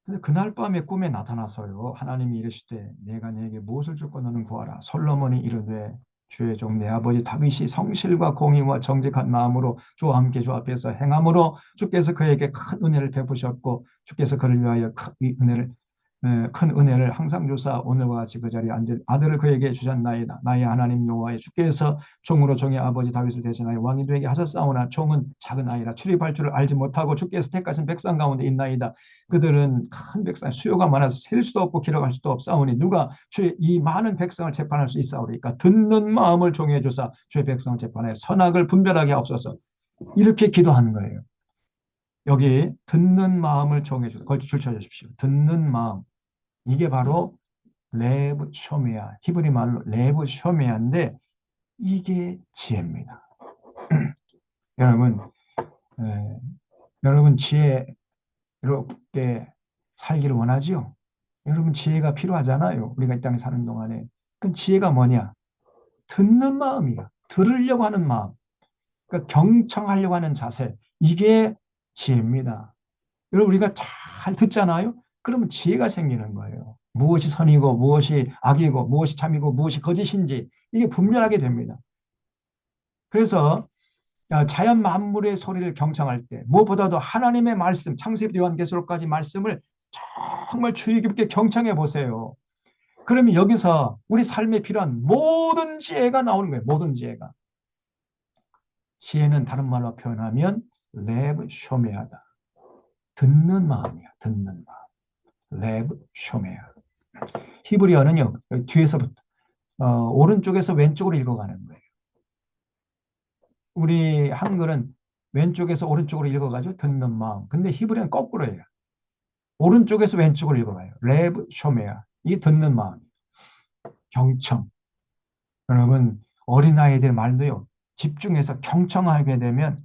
근데 그날 밤에 꿈에 나타나서요. 하나님이 이르시되 내가 네게 무엇을 줄고 너는 구하라. 솔로몬이 이르되 주의 종 내 아버지 다윗이 성실과 공의와 정직한 마음으로 주와 함께 주 앞에서 행함으로 주께서 그에게 큰 은혜를 베푸셨고 주께서 그를 위하여 큰 은혜를 항상 주사 오늘과 같이 그 자리에 앉은 아들을 그에게 주셨나이다. 나의 하나님 여호와의 주께서 종으로 종의 아버지 다윗을 대신하여 왕이 되게 하셨사오나 종은 작은 아이라 출입할 줄을 알지 못하고 주께서 택하신 백성 가운데 있나이다. 그들은 큰 백성 수요가 많아서 셀 수도 없고 기록할 수도 없사오니 누가 주의 이 많은 백성을 재판할 수 있사오리까. 듣는 마음을 종해 주사 주의 백성을 재판하여 선악을 분별하게 하옵소서. 이렇게 기도하는 거예요. 여기 듣는 마음을 정해 주소서. 거기 줄 쳐주십시오. 듣는 마음. 이게 바로 레브 쇼메아, 히브리 말로 레브 쇼메아인데 이게 지혜입니다. 여러분, 에, 여러분 지혜롭게 살기를 원하죠? 여러분 지혜가 필요하잖아요. 우리가 이 땅에 사는 동안에. 그 지혜가 뭐냐? 듣는 마음이야. 들으려고 하는 마음. 그러니까 경청하려고 하는 자세. 이게 지혜입니다. 여러분 우리가 잘 듣잖아요. 그러면 지혜가 생기는 거예요. 무엇이 선이고 무엇이 악이고 무엇이 참이고 무엇이 거짓인지 이게 분별하게 됩니다. 그래서 자연 만물의 소리를 경청할 때 무엇보다도 하나님의 말씀, 창세기 요한계시록까지 말씀을 정말 주의 깊게 경청해 보세요. 그러면 여기서 우리 삶에 필요한 모든 지혜가 나오는 거예요. 모든 지혜가. 지혜는 다른 말로 표현하면 레브 쇼메하다. 듣는 마음이야. 듣는 마음. 레브 쇼메아. 히브리어는요. 뒤에서부터 오른쪽에서 왼쪽으로 읽어가는 거예요. 우리 한글은 왼쪽에서 오른쪽으로 읽어가지고 듣는 마음. 근데 히브리어는 거꾸로예요. 오른쪽에서 왼쪽으로 읽어가요. 레브 쇼메아. 이게 듣는 마음. 경청. 여러분 어린아이들 말도요. 집중해서 경청하게 되면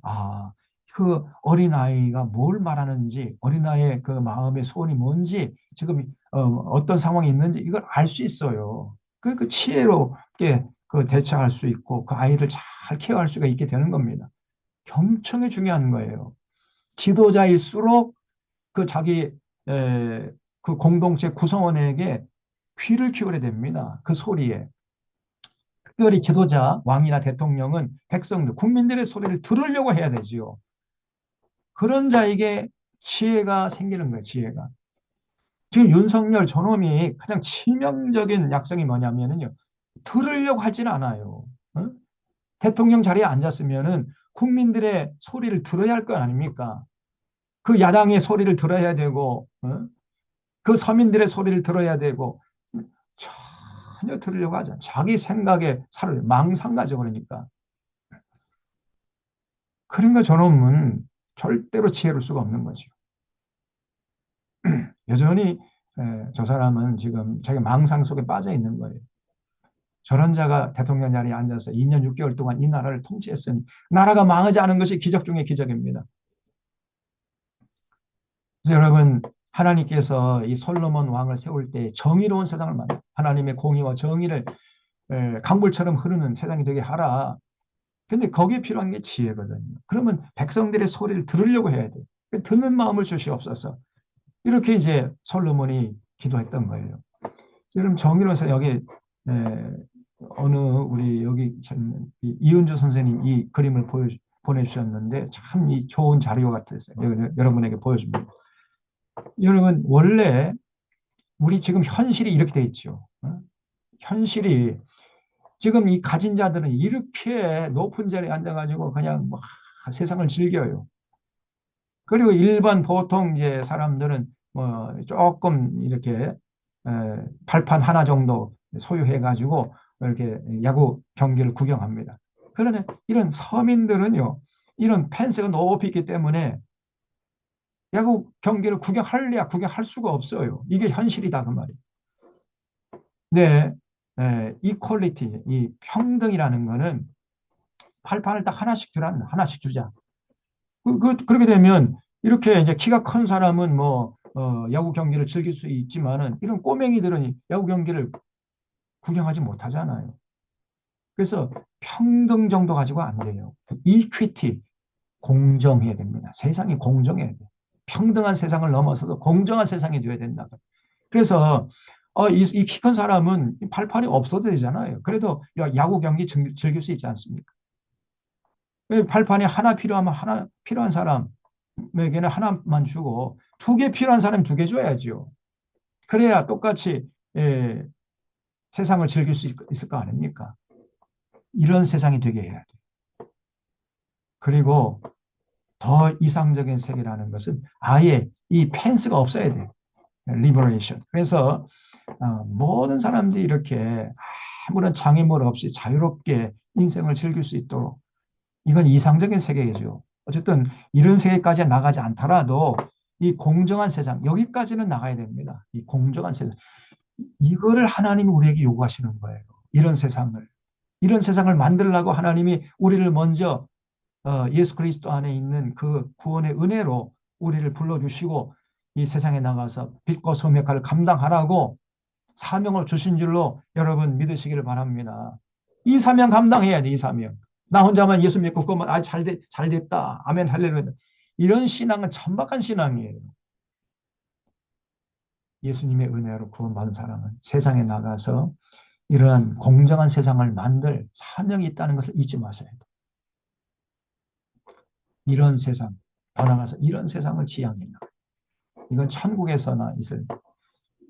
그 어린아이가 뭘 말하는지 어린아이의 그 마음의 소원이 뭔지 지금 어떤 상황이 있는지 이걸 알 수 있어요. 그 지혜롭게 그 대처할 수 있고 그 아이를 잘 케어할 수가 있게 되는 겁니다. 경청이 중요한 거예요. 지도자일수록 그 자기 그 공동체 구성원에게 귀를 기울여야 됩니다. 그 소리에. 특별히 지도자, 왕이나 대통령은 백성들, 국민들의 소리를 들으려고 해야 되지요. 그런 자에게 지혜가 생기는 거예요, 지혜가. 지금 윤석열 저놈이 가장 치명적인 약성이 뭐냐면요. 들으려고 하지는 않아요. 어? 대통령 자리에 앉았으면은 국민들의 소리를 들어야 할 거 아닙니까? 그 야당의 소리를 들어야 되고, 그 서민들의 소리를 들어야 되고, 전혀 들으려고 하지 않아. 자기 생각에 살아요. 망상가죠, 그러니까. 그러니까 저놈은 절대로 지혜로울 수가 없는 거죠. 여전히 저 사람은 지금 자기 망상 속에 빠져 있는 거예요. 저런 자가 대통령 자리에 앉아서 2년 6개월 동안 이 나라를 통치했으니 나라가 망하지 않은 것이 기적 중의 기적입니다. 그래서 여러분 하나님께서 이 솔로몬 왕을 세울 때 정의로운 세상을 만들어 하나님의 공의와 정의를 강물처럼 흐르는 세상이 되게 하라. 근데 거기에 필요한 게 지혜거든요. 그러면 백성들의 소리를 들으려고 해야 돼요. 듣는 마음을 주시옵소서. 이렇게 이제 솔로몬이 기도했던 거예요. 지금 정의로서 여기 어느 우리 여기 이은주 선생님 이 그림을 보내주셨는데 참 이 좋은 자료 같았어요. 여러분에게 보여줍니다. 여러분, 원래 우리 지금 현실이 이렇게 돼 있죠. 현실이 지금 이 가진 자들은 이렇게 높은 자리에 앉아가지고 그냥 뭐 세상을 즐겨요. 그리고 일반 보통 이제 사람들은 뭐 조금 이렇게 발판 하나 정도 소유해가지고 이렇게 야구 경기를 구경합니다. 그러나 이런 서민들은요, 이런 펜스가 높이 있기 때문에 야구 경기를 구경할래야 구경할 수가 없어요. 이게 현실이다 그 말이에요. 네, 이퀄리티, 이 평등이라는 거는 발판을 딱 하나씩 하나씩 주자. 그렇게 되면 이렇게 이제 키가 큰 사람은 뭐 야구 경기를 즐길 수 있지만은 이런 꼬맹이들은 야구 경기를 구경하지 못하잖아요. 그래서 평등 정도 가지고 안 돼요. 이퀴티, 공정해야 됩니다. 세상이 공정해야 돼요. 평등한 세상을 넘어서서 공정한 세상이 되어야 된다. 그래서 이 키 큰 사람은 발판이 없어도 되잖아요. 그래도 야구 경기 즐길 수 있지 않습니까? 발판이 하나 필요하면 하나 필요한 사람에게는 하나만 주고 두 개 필요한 사람 두 개 줘야지요. 그래야 똑같이 예, 세상을 즐길 수 있을 거 아닙니까? 이런 세상이 되게 해야 돼요. 그리고 더 이상적인 세계라는 것은 아예 이 펜스가 없어야 돼요. 리버레이션. 그래서 모든 사람들이 이렇게 아무런 장애물 없이 자유롭게 인생을 즐길 수 있도록 이건 이상적인 세계죠. 어쨌든 이런 세계까지 나가지 않더라도 이 공정한 세상 여기까지는 나가야 됩니다. 이 공정한 세상 이거를 하나님이 우리에게 요구하시는 거예요. 이런 세상을 만들려고 하나님이 우리를 먼저 예수 그리스도 안에 있는 그 구원의 은혜로 우리를 불러주시고 이 세상에 나가서 빛과 소금의 역할을 감당하라고 사명을 주신 줄로 여러분 믿으시기를 바랍니다. 이 사명 감당해야 돼, 이 사명. 나 혼자만 예수 믿고 그거만 잘 됐다. 아멘 할렐루야. 이런 신앙은 천박한 신앙이에요. 예수님의 은혜로 구원받은 사람은 세상에 나가서 이러한 공정한 세상을 만들 사명이 있다는 것을 잊지 마세요. 이런 세상, 더 나가서 이런 세상을 지향해요. 이건 천국에서나 있을.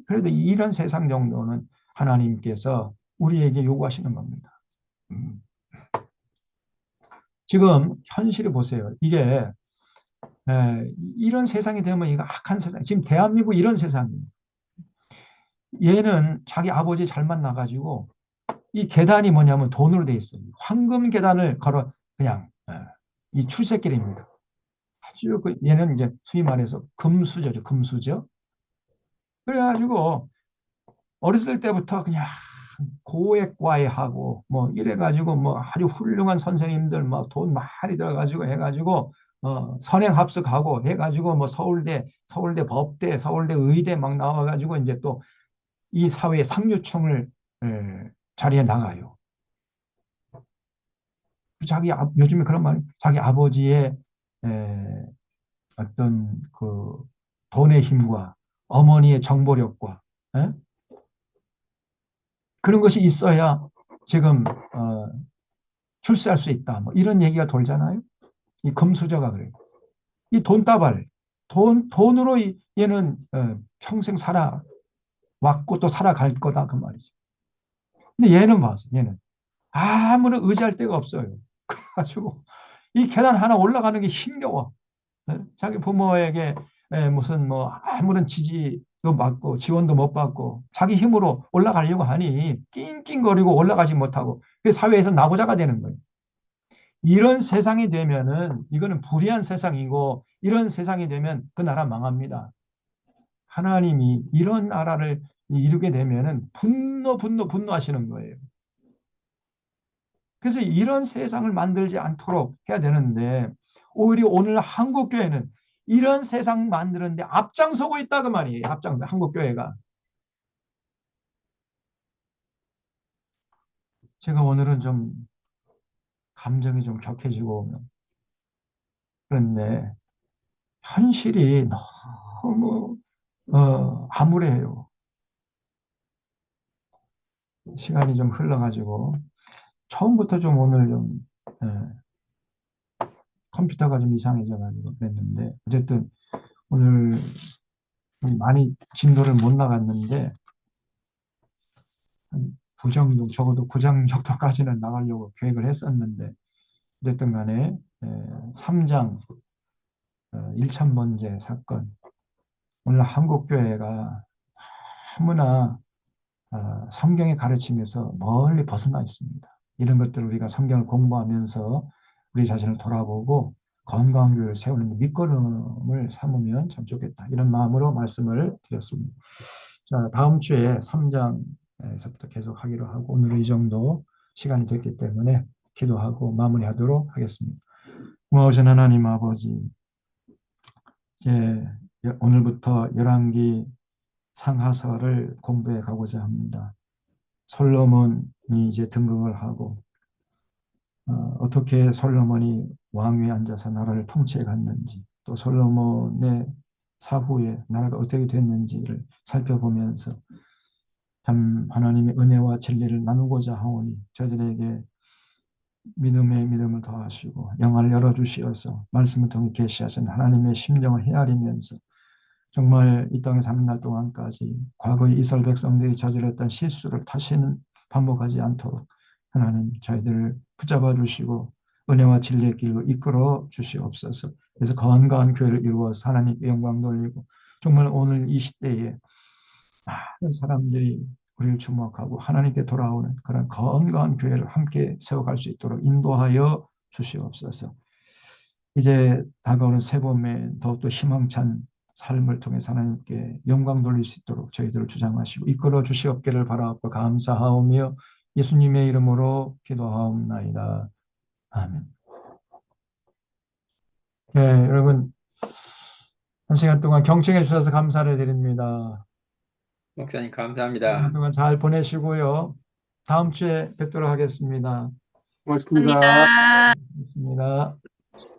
그래도 이런 세상 정도는 하나님께서 우리에게 요구하시는 겁니다. 지금 현실을 보세요. 이게 이런 세상이 되면 이거 악한 세상. 지금 대한민국 이런 세상이에요. 얘는 자기 아버지 잘 만나가지고 이 계단이 뭐냐면 돈으로 돼 있어요. 황금 계단을 걸어 그냥 이 출세길입니다. 아주 얘는 이제 소위 말해서 금수저죠, 금수저. 그래가지고 어렸을 때부터 그냥 고액과외하고 뭐 이래가지고 뭐 아주 훌륭한 선생님들 막 돈 많이 들어가지고 해가지고 선행 합숙하고 해가지고 뭐 서울대 법대 서울대 의대 막 나와가지고 이제 또 이 사회의 상류층을 자리에 나가요. 요즘에 그런 말 자기 아버지의 에, 어떤 그 돈의 힘과 어머니의 정보력과 에? 그런 것이 있어야 지금 출세할 수 있다. 뭐 이런 얘기가 돌잖아요. 이 금수저가 그래요. 이 돈다발, 돈으로 얘는 평생 살아왔고 또 살아갈 거다 그 말이죠. 근데 얘는 봐서 얘는 아무런 의지할 데가 없어요. 그래가지고 이 계단 하나 올라가는 게 힘겨워. 자기 부모에게 무슨 뭐 아무런 지지도 받고 지원도 못 받고 자기 힘으로 올라가려고 하니 낑낑거리고 올라가지 못하고 그 사회에서 나부자가 되는 거예요. 이런 세상이 되면은 이거는 불의한 세상이고 이런 세상이 되면 그 나라 망합니다. 하나님이 이런 나라를 이루게 되면은 분노하시는 거예요. 그래서 이런 세상을 만들지 않도록 해야 되는데 오히려 오늘 한국 교회는 이런 세상 만드는데 앞장서고 있다 그 말이에요. 앞장서 한국 교회가. 제가 오늘은 좀 감정이 좀 격해지고 그런데 현실이 너무 암울해요. 시간이 좀 흘러가지고 처음부터 좀 오늘 좀 컴퓨터가 좀 이상해져 가지고 그랬는데 어쨌든 오늘 많이 진도를 못 나갔는데 한 9정 정도, 적어도 9장 정도까지는 나가려고 계획을 했었는데 어쨌든 간에 3장 1천 번째 사건, 오늘 한국교회가 너무나 성경의 가르침에서 멀리 벗어나 있습니다. 이런 것들을 우리가 성경을 공부하면서 우리 자신을 돌아보고 건강한 교회를 세우는 밑거름을 삼으면 참 좋겠다. 이런 마음으로 말씀을 드렸습니다. 자, 다음 주에 3장에서부터 계속 하기로 하고 오늘은 이 정도 시간이 됐기 때문에 기도하고 마무리하도록 하겠습니다. 고마우신 하나님 아버지, 이제 오늘부터 열왕기 상하서를 공부해 가고자 합니다. 솔로몬이 이제 등극을 하고 어떻게 솔로몬이 왕위에 앉아서 나라를 통치해 갔는지, 또 솔로몬의 사후에 나라가 어떻게 됐는지를 살펴보면서 참 하나님의 은혜와 진리를 나누고자 하오니 저희들에게 믿음을 더하시고 영을 열어주시어서 말씀을 통해 계시하신 하나님의 심정을 헤아리면서 정말 이 땅에 3날 동안까지 과거의 이스라엘 백성들이 저질렀던 실수를 다시는 반복하지 않도록 하나님 저희들을 붙잡아 주시고 은혜와 진리의 길로 이끌어 주시옵소서. 그래서 건강한 교회를 이루어서 하나님께 영광 돌리고 정말 오늘 이 시대에 많은 사람들이 우리를 주목하고 하나님께 돌아오는 그런 건강한 교회를 함께 세워갈 수 있도록 인도하여 주시옵소서. 이제 다가오는 새 봄에 더욱더 희망찬 삶을 통해서 하나님께 영광 돌릴 수 있도록 저희들을 주장하시고 이끌어 주시옵기를 바라옵고 감사하오며 예수님의 이름으로 기도하옵나이다. 아멘. 네, 여러분 한 시간 동안 경청해 주셔서 감사를 드립니다. 목사님, 한 시간 감사합니다. 동안 잘 보내시고요. 다음 주에 뵙도록 하겠습니다. 고맙습니다. 고맙습니다.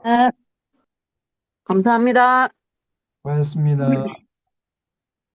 네, 감사합니다. 고맙습니다.